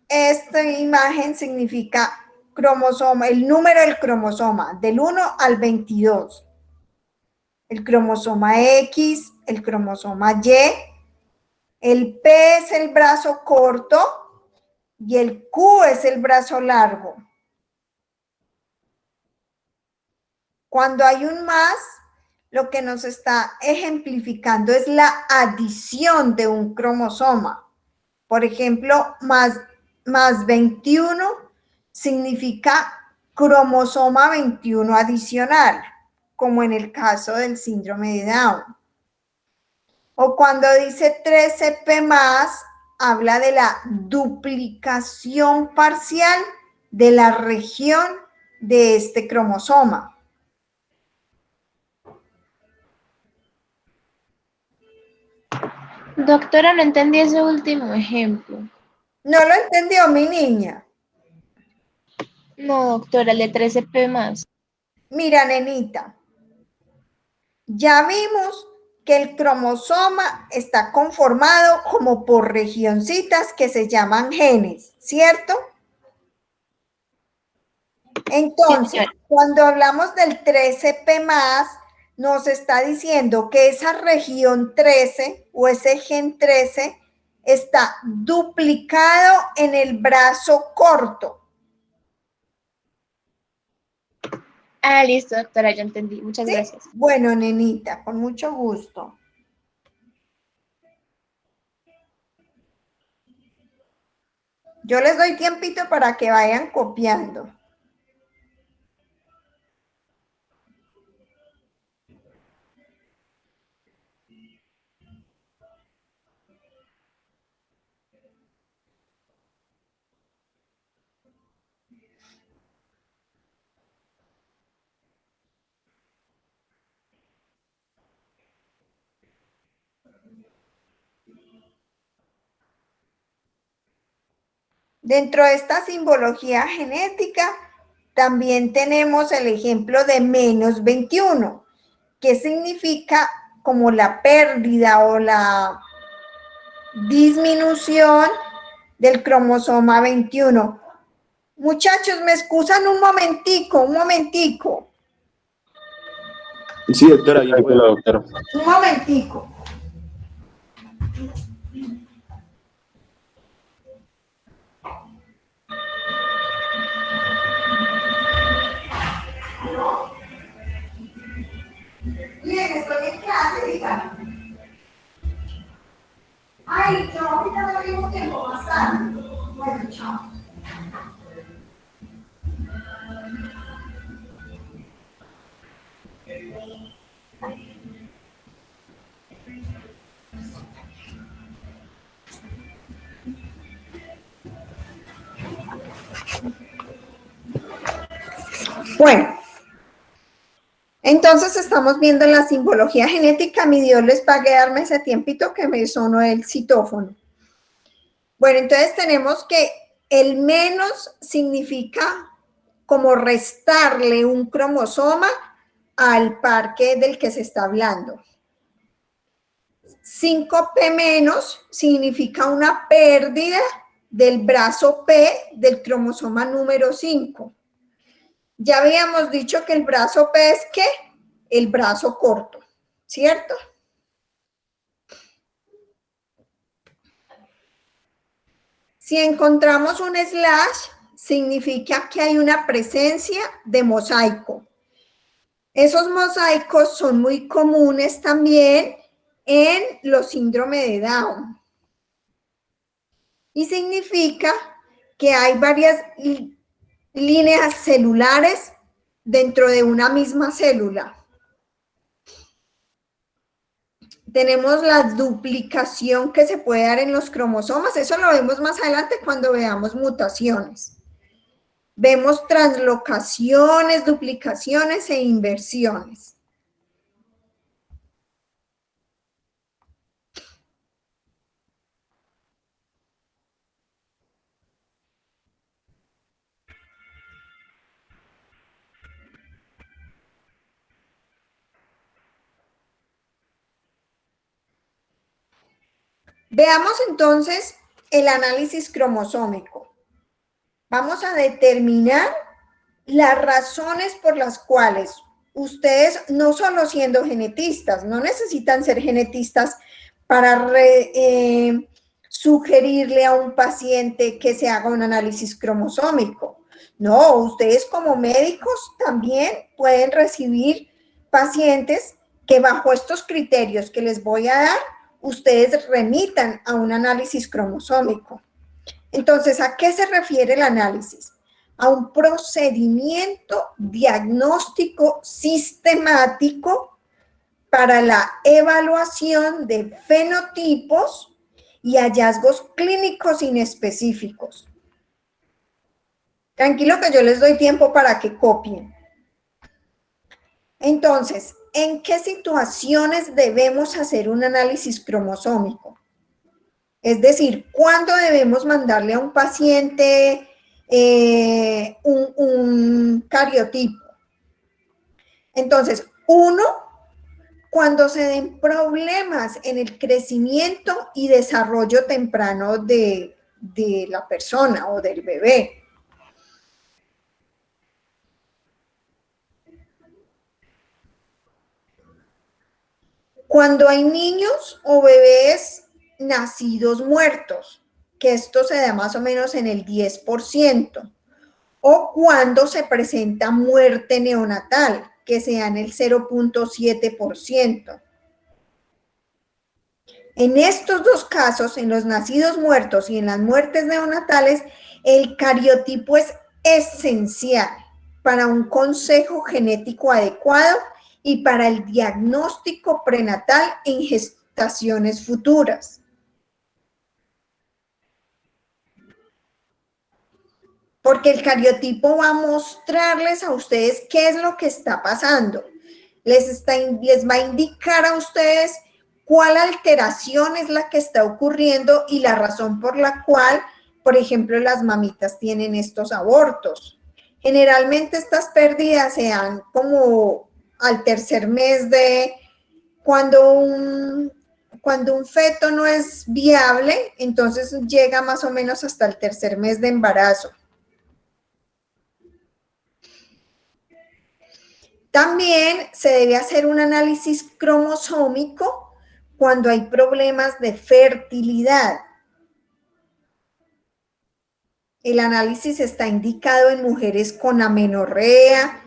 esta imagen, significa cromosoma, el número del cromosoma, del 1 al 22. El cromosoma X, el cromosoma Y, el P es el brazo corto y el Q es el brazo largo. Cuando hay un más, lo que nos está ejemplificando es la adición de un cromosoma. Por ejemplo, más 21 significa cromosoma 21 adicional, como en el caso del síndrome de Down. O cuando dice 13P más, habla de la duplicación parcial de la región de este cromosoma. Doctora, no entendí ese último ejemplo. ¿No lo entendió mi niña? No, doctora, el de 13P más. Mira, nenita, ya vimos que el cromosoma está conformado como por regioncitas que se llaman genes, ¿cierto? Entonces, cuando hablamos del 13P más, nos está diciendo que esa región 13 o ese gen 13 está duplicado en el brazo corto. Ah, listo, doctora, ya entendí. Muchas ¿Sí? gracias. Bueno, nenita, con mucho gusto. Yo les doy tiempito para que vayan copiando. Dentro de esta simbología genética, también tenemos el ejemplo de menos 21, que significa como la pérdida o la disminución del cromosoma 21. Muchachos, ¿me excusan un momentico, un momentico? Sí, doctora, bien Tranquila, puedo. doctora. Un momentico. Bien, estoy en clase, diga. Ay, yo ahorita no tengo tiempo, más tarde. Bueno, chao. Bueno, entonces estamos viendo la simbología genética. Mi Dios les pague darme ese tiempito que me sonó el citófono. Bueno, entonces tenemos que el menos significa como restarle un cromosoma al par del que se está hablando. 5P menos significa una pérdida del brazo P del cromosoma número 5. Ya habíamos dicho que el brazo P es ¿qué? El brazo corto, ¿cierto? Si encontramos un slash, significa que hay una presencia de mosaico. Esos mosaicos son muy comunes también en los síndromes de Down. Y significa que hay varias líneas celulares dentro de una misma célula. Tenemos la duplicación que se puede dar en los cromosomas. Eso lo vemos más adelante cuando veamos mutaciones. Vemos translocaciones, duplicaciones e inversiones. Veamos entonces el análisis cromosómico. Vamos a determinar las razones por las cuales ustedes, no solo siendo genetistas, no necesitan ser genetistas para sugerirle a un paciente que se haga un análisis cromosómico. No, ustedes como médicos también pueden recibir pacientes que bajo estos criterios que les voy a dar, ustedes remitan a un análisis cromosómico. Entonces, ¿a qué se refiere el análisis? A un procedimiento diagnóstico sistemático para la evaluación de fenotipos y hallazgos clínicos inespecíficos. Tranquilo que yo les doy tiempo para que copien. Entonces, ¿en qué situaciones debemos hacer un análisis cromosómico? Es decir, ¿cuándo debemos mandarle a un paciente un cariotipo? Entonces, uno, cuando se den problemas en el crecimiento y desarrollo temprano de la persona o del bebé. Cuando hay niños o bebés nacidos muertos, que esto se da más o menos en el 10%, o cuando se presenta muerte neonatal, que sea en el 0.7%. En estos dos casos, en los nacidos muertos y en las muertes neonatales, el cariotipo es esencial para un consejo genético adecuado y para el diagnóstico prenatal en gestaciones futuras. Porque el cariotipo va a mostrarles a ustedes qué es lo que está pasando. Les va a indicar a ustedes cuál alteración es la que está ocurriendo y la razón por la cual, por ejemplo, las mamitas tienen estos abortos. Generalmente estas pérdidas se dan como al tercer mes de cuando un feto no es viable, entonces llega más o menos hasta el tercer mes de embarazo. También se debe hacer un análisis cromosómico cuando hay problemas de fertilidad. El análisis está indicado en mujeres con amenorrea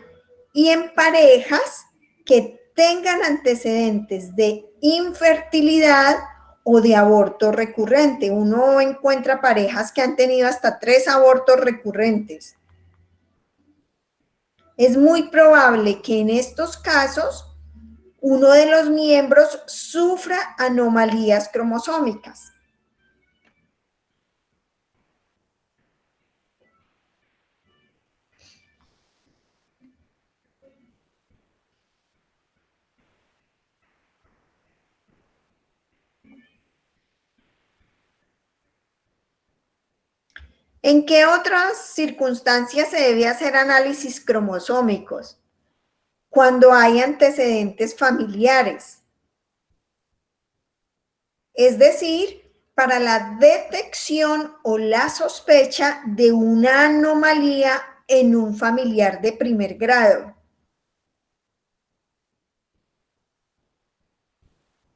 y en parejas que tengan antecedentes de infertilidad o de aborto recurrente. Uno encuentra parejas que han tenido hasta 3 abortos recurrentes. Es muy probable que en estos casos uno de los miembros sufra anomalías cromosómicas. ¿En qué otras circunstancias se debe hacer análisis cromosómicos? Cuando hay antecedentes familiares. Es decir, para la detección o la sospecha de una anomalía en un familiar de primer grado.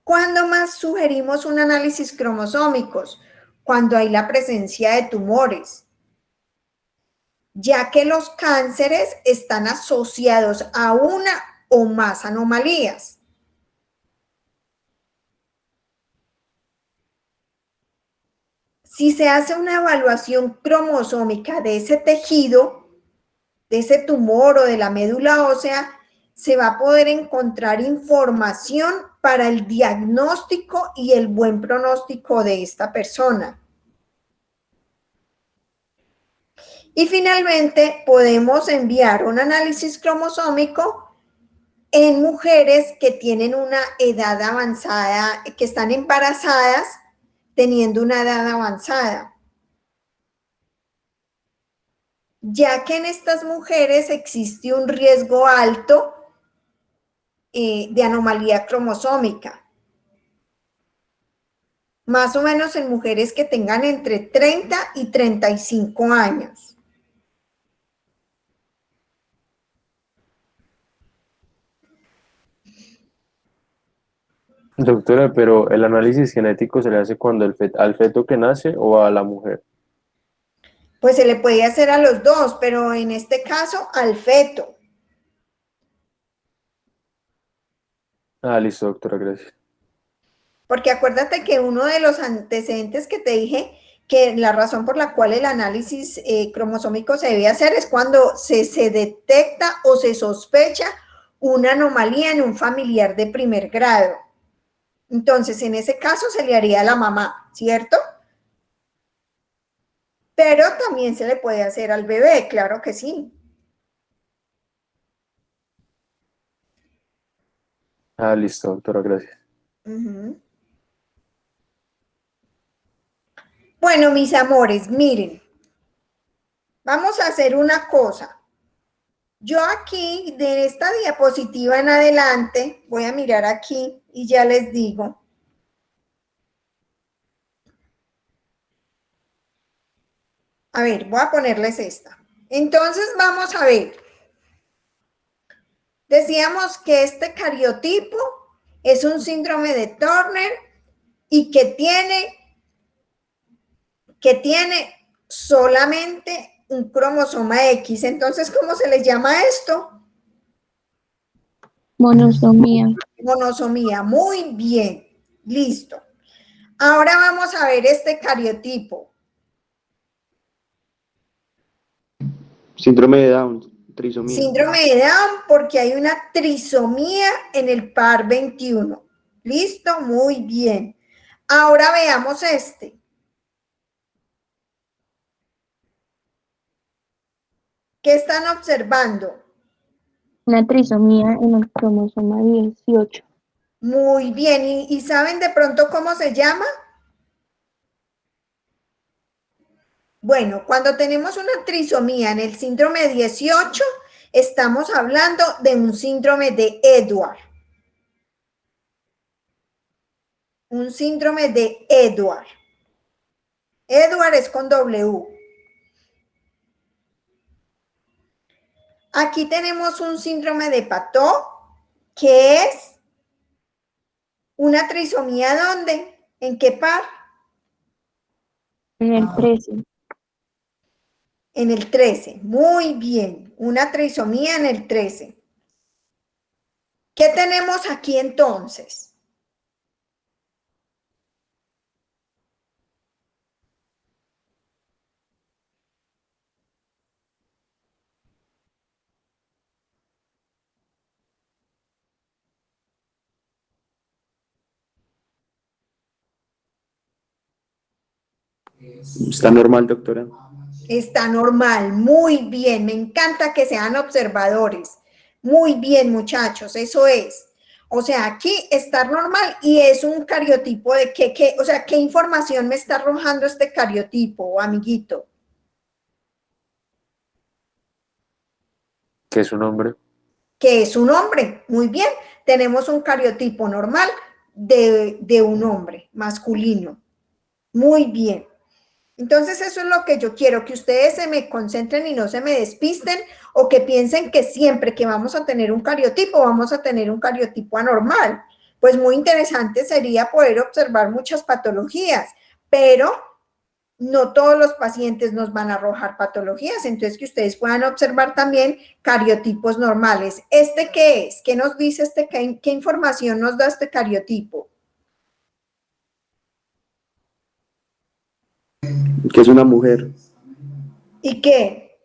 ¿Cuándo más sugerimos un análisis cromosómicos? Cuando hay la presencia de tumores, ya que los cánceres están asociados a una o más anomalías. Si se hace una evaluación cromosómica de ese tejido, de ese tumor o de la médula ósea, se va a poder encontrar información para el diagnóstico y el buen pronóstico de esta persona. Y finalmente, podemos enviar un análisis cromosómico en mujeres que tienen una edad avanzada, que están embarazadas, teniendo una edad avanzada. Ya que en estas mujeres existe un riesgo alto de anomalía cromosómica. más o menos en mujeres que tengan entre 30 y 35 años. Doctora, pero ¿el análisis genético se le hace cuando al feto que nace o a la mujer? Pues se le puede hacer a los dos, pero en este caso al feto. Ah, listo, doctora, gracias. Porque acuérdate que uno de los antecedentes que te dije, que la razón por la cual el análisis cromosómico se debe hacer es cuando se detecta o se sospecha una anomalía en un familiar de primer grado. Entonces, en ese caso se le haría a la mamá, ¿cierto? Pero también se le puede hacer al bebé, claro que sí. Ah, listo, doctora, gracias. Bueno, mis amores, miren, vamos a hacer una cosa. Yo aquí, de esta diapositiva en adelante, voy a mirar aquí y ya les digo. A ver, voy a ponerles esta. Entonces, vamos a ver. Decíamos que este cariotipo es un síndrome de Turner y que tiene solamente un cromosoma X. Entonces, ¿cómo se le llama esto? Monosomía. Monosomía. Muy bien. Listo. Ahora vamos a ver este cariotipo. Síndrome de Down, trisomía. Síndrome de Down porque hay una trisomía en el par 21. ¿Listo? Muy bien. Ahora veamos este. ¿Qué están observando? Una trisomía en el cromosoma 18. Muy bien. ¿Y saben de pronto cómo se llama? Bueno, cuando tenemos una trisomía en el síndrome 18, estamos hablando de un síndrome de Edwards. Un síndrome de Edwards. Edwards es con W. Aquí tenemos un síndrome de Patot, que es una trisomía, ¿dónde? ¿En qué par? En el 13. En el 13. Muy bien. Una trisomía en el 13. ¿Qué tenemos aquí entonces? Está normal, doctora. Está normal, muy bien, me encanta que sean observadores. Muy bien, muchachos, eso es. O sea, aquí está normal y es un cariotipo de o sea, ¿qué información me está arrojando este cariotipo, amiguito? ¿Qué es su nombre? Que es un hombre, muy bien. Tenemos un cariotipo normal de un hombre masculino. Muy bien. Entonces eso es lo que yo quiero, que ustedes se me concentren y no se me despisten o que piensen que siempre que vamos a tener un cariotipo, vamos a tener un cariotipo anormal. Pues muy interesante sería poder observar muchas patologías, pero no todos los pacientes nos van a arrojar patologías, entonces que ustedes puedan observar también cariotipos normales. ¿Este qué es? ¿Qué nos dice este? ¿Qué información nos da este cariotipo? Que es una mujer. ¿Y qué?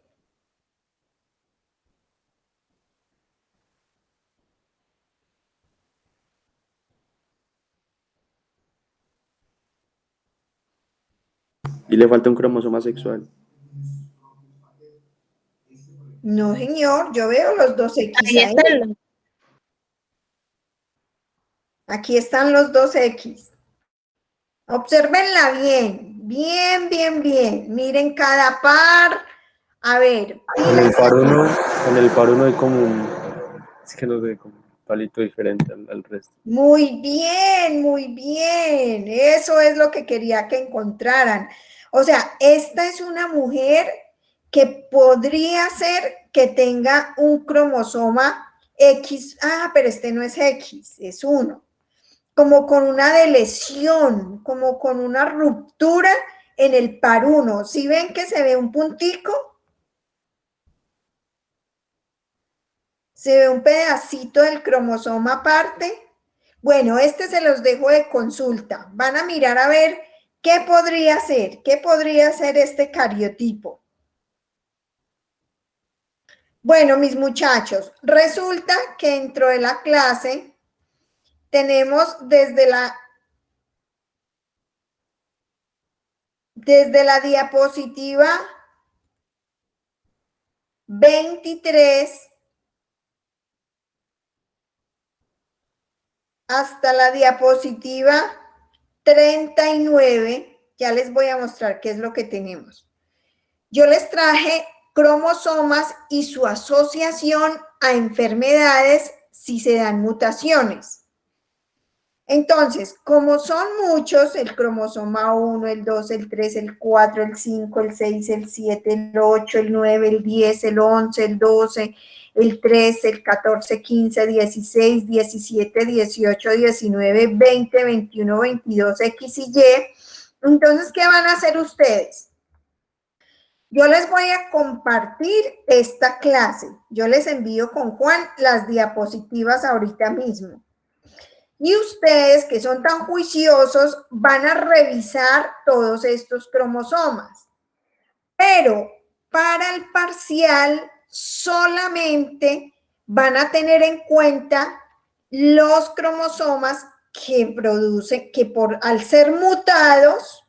Y le falta un cromosoma sexual. No, señor, yo veo los dos X Ahí ahí. están los. Aquí están los dos X. Obsérvenla bien, bien, bien, bien. Miren cada par. A ver, En el par 1 hay como un... Es que no sé cómo. palito diferente al resto. Muy bien, muy bien. Eso es lo que quería que encontraran. O sea, esta es una mujer que podría ser que tenga un cromosoma X. Ah, pero este no es X, es 1. Como con una delesión, como con una ruptura en el par 1. ¿Sí ven que se ve un puntico? Se ve un pedacito del cromosoma aparte. Bueno, este se los dejo de consulta. Van a mirar a ver qué podría ser este cariotipo. Bueno, mis muchachos, resulta que dentro de la clase tenemos desde la diapositiva 23 hasta la diapositiva 39, ya les voy a mostrar qué es lo que tenemos. Yo les traje cromosomas y su asociación a enfermedades si se dan mutaciones. Entonces, como son muchos, el cromosoma 1, el 2, el 3, el 4, el 5, el 6, el 7, el 8, el 9, el 10, el 11, el 12, el 13, el 14, 15, 16, 17, 18, 19, 20, 21, 22, X y Y. Entonces, ¿qué van a hacer ustedes? Yo les voy a compartir esta clase. Yo les envío con Juan las diapositivas ahorita mismo. Y ustedes, que son tan juiciosos, van a revisar todos estos cromosomas. Pero para el parcial solamente van a tener en cuenta los cromosomas que producen, al ser mutados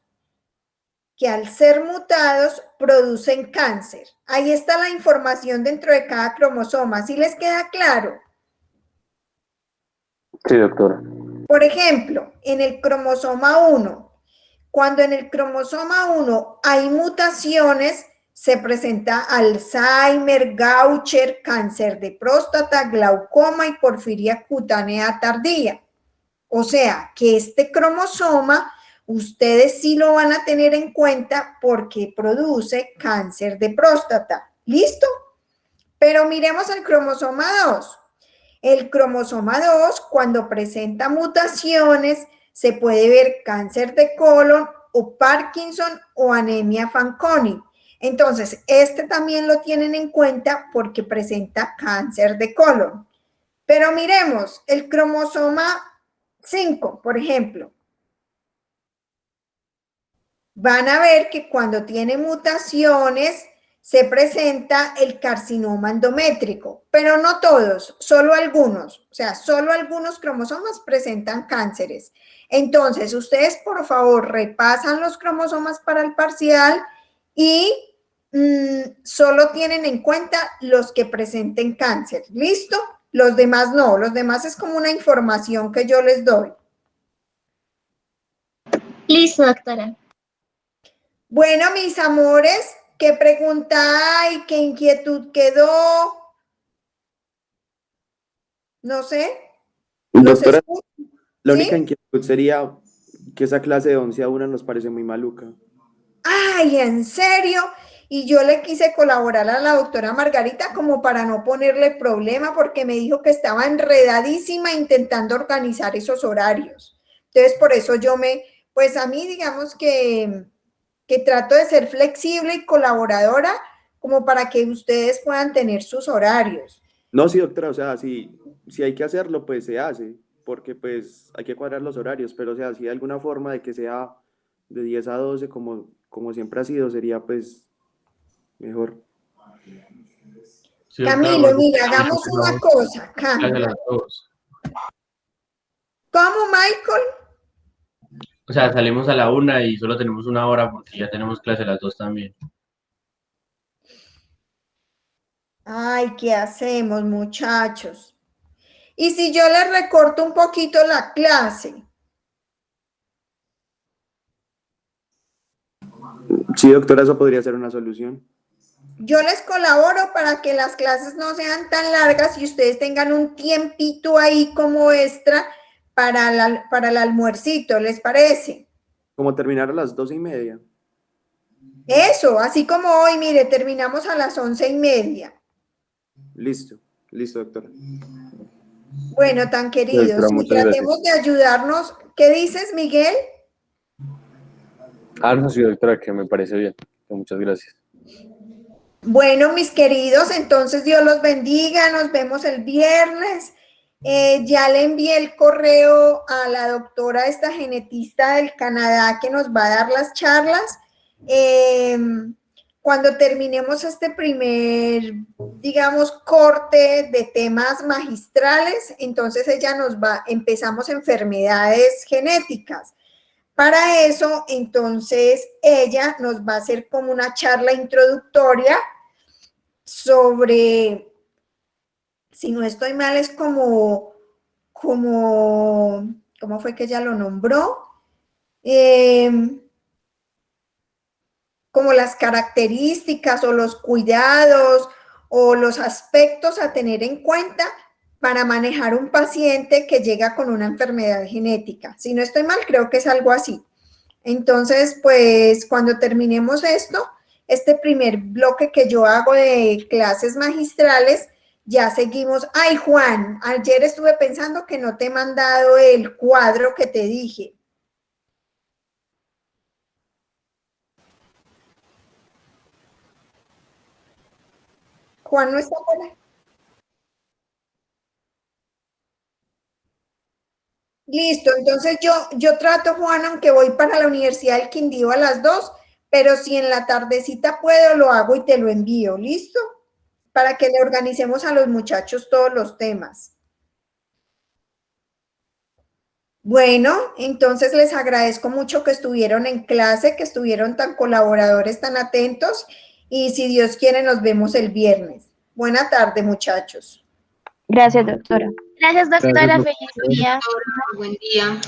producen cáncer. Ahí está la información dentro de cada cromosoma. ¿Sí les queda claro? Sí, doctora. Por ejemplo, en el cromosoma 1, cuando en el cromosoma 1 hay mutaciones, se presenta Alzheimer, Gaucher, cáncer de próstata, glaucoma y porfiria cutánea tardía. O sea, que este cromosoma ustedes sí lo van a tener en cuenta porque produce cáncer de próstata. ¿Listo? Pero miremos el cromosoma 2. El cromosoma 2, cuando presenta mutaciones, se puede ver cáncer de colon o Parkinson o anemia Fanconi. Entonces, este también lo tienen en cuenta porque presenta cáncer de colon. Pero miremos el cromosoma 5, por ejemplo. Van a ver que cuando tiene mutaciones se presenta el carcinoma endométrico, pero no todos, solo algunos. O sea, solo algunos cromosomas presentan cánceres. Entonces, ustedes por favor repasan los cromosomas para el parcial y solo tienen en cuenta los que presenten cáncer. ¿Listo? Los demás no, los demás es como una información que yo les doy. Listo, doctora. Bueno, mis amores, ¿qué pregunta hay? ¿Qué inquietud quedó? No sé. ¿Los Doctora, escucho? la ¿Sí? única inquietud sería que esa clase de 11 a 1 nos parece muy maluca. Ay, ¿en serio? Y yo le quise colaborar a la doctora Margarita como para no ponerle problema porque me dijo que estaba enredadísima intentando organizar esos horarios. Entonces, por eso pues a mí digamos que trato de ser flexible y colaboradora como para que ustedes puedan tener sus horarios. No, sí, doctora, o sea, si hay que hacerlo, pues se hace, porque pues hay que cuadrar los horarios, pero o sea, si hay alguna forma de que sea de 10 a 12 como siempre ha sido, sería pues mejor. Sí, Camilo, doctora, mira, hagamos una cosa. clase a las 2. ¿Cómo, Michael? O sea, salimos a la 1 y solo tenemos 1 hora porque ya tenemos clase a las 2 también. Ay, ¿qué hacemos, muchachos? Y si yo les recorto un poquito la clase. Sí, doctora, eso podría ser una solución. Yo les colaboro para que las clases no sean tan largas y ustedes tengan un tiempito ahí como extra para el almuercito, ¿les parece? Como terminar a las 12:30. Eso, así como hoy, mire, terminamos a las 11:30. Listo, listo, doctora. Bueno, tan queridos, Doctora, y muchas tratemos de ayudarnos. ¿Qué dices, Miguel? No, sí, doctora, que me parece bien. Muchas gracias. Bueno, mis queridos, entonces Dios los bendiga, nos vemos el viernes. Ya le envié el correo a la doctora, esta genetista del Canadá, que nos va a dar las charlas. Cuando terminemos este primer, digamos, corte de temas magistrales, entonces empezamos enfermedades genéticas. Para eso, entonces, ella nos va a hacer como una charla introductoria sobre, si no estoy mal, es ¿cómo fue que ella lo nombró? Como las características o los cuidados o los aspectos a tener en cuenta para manejar un paciente que llega con una enfermedad genética. Si no estoy mal, creo que es algo así. Entonces, pues cuando terminemos esto, este primer bloque que yo hago de clases magistrales, ya seguimos. Ay, Juan, ayer estuve pensando que no te he mandado el cuadro que te dije. Juan no está por ahí. Listo, entonces yo trato, Juan, aunque voy para la Universidad del Quindío a las 2, pero si en la tardecita puedo, lo hago y te lo envío, ¿listo? Para que le organicemos a los muchachos todos los temas. Bueno, entonces les agradezco mucho que estuvieron en clase, que estuvieron tan colaboradores, tan atentos, y si Dios quiere nos vemos el viernes. Buena tarde, muchachos. Gracias, doctora. Gracias, doctora. Gracias, Feliz día. Buen día.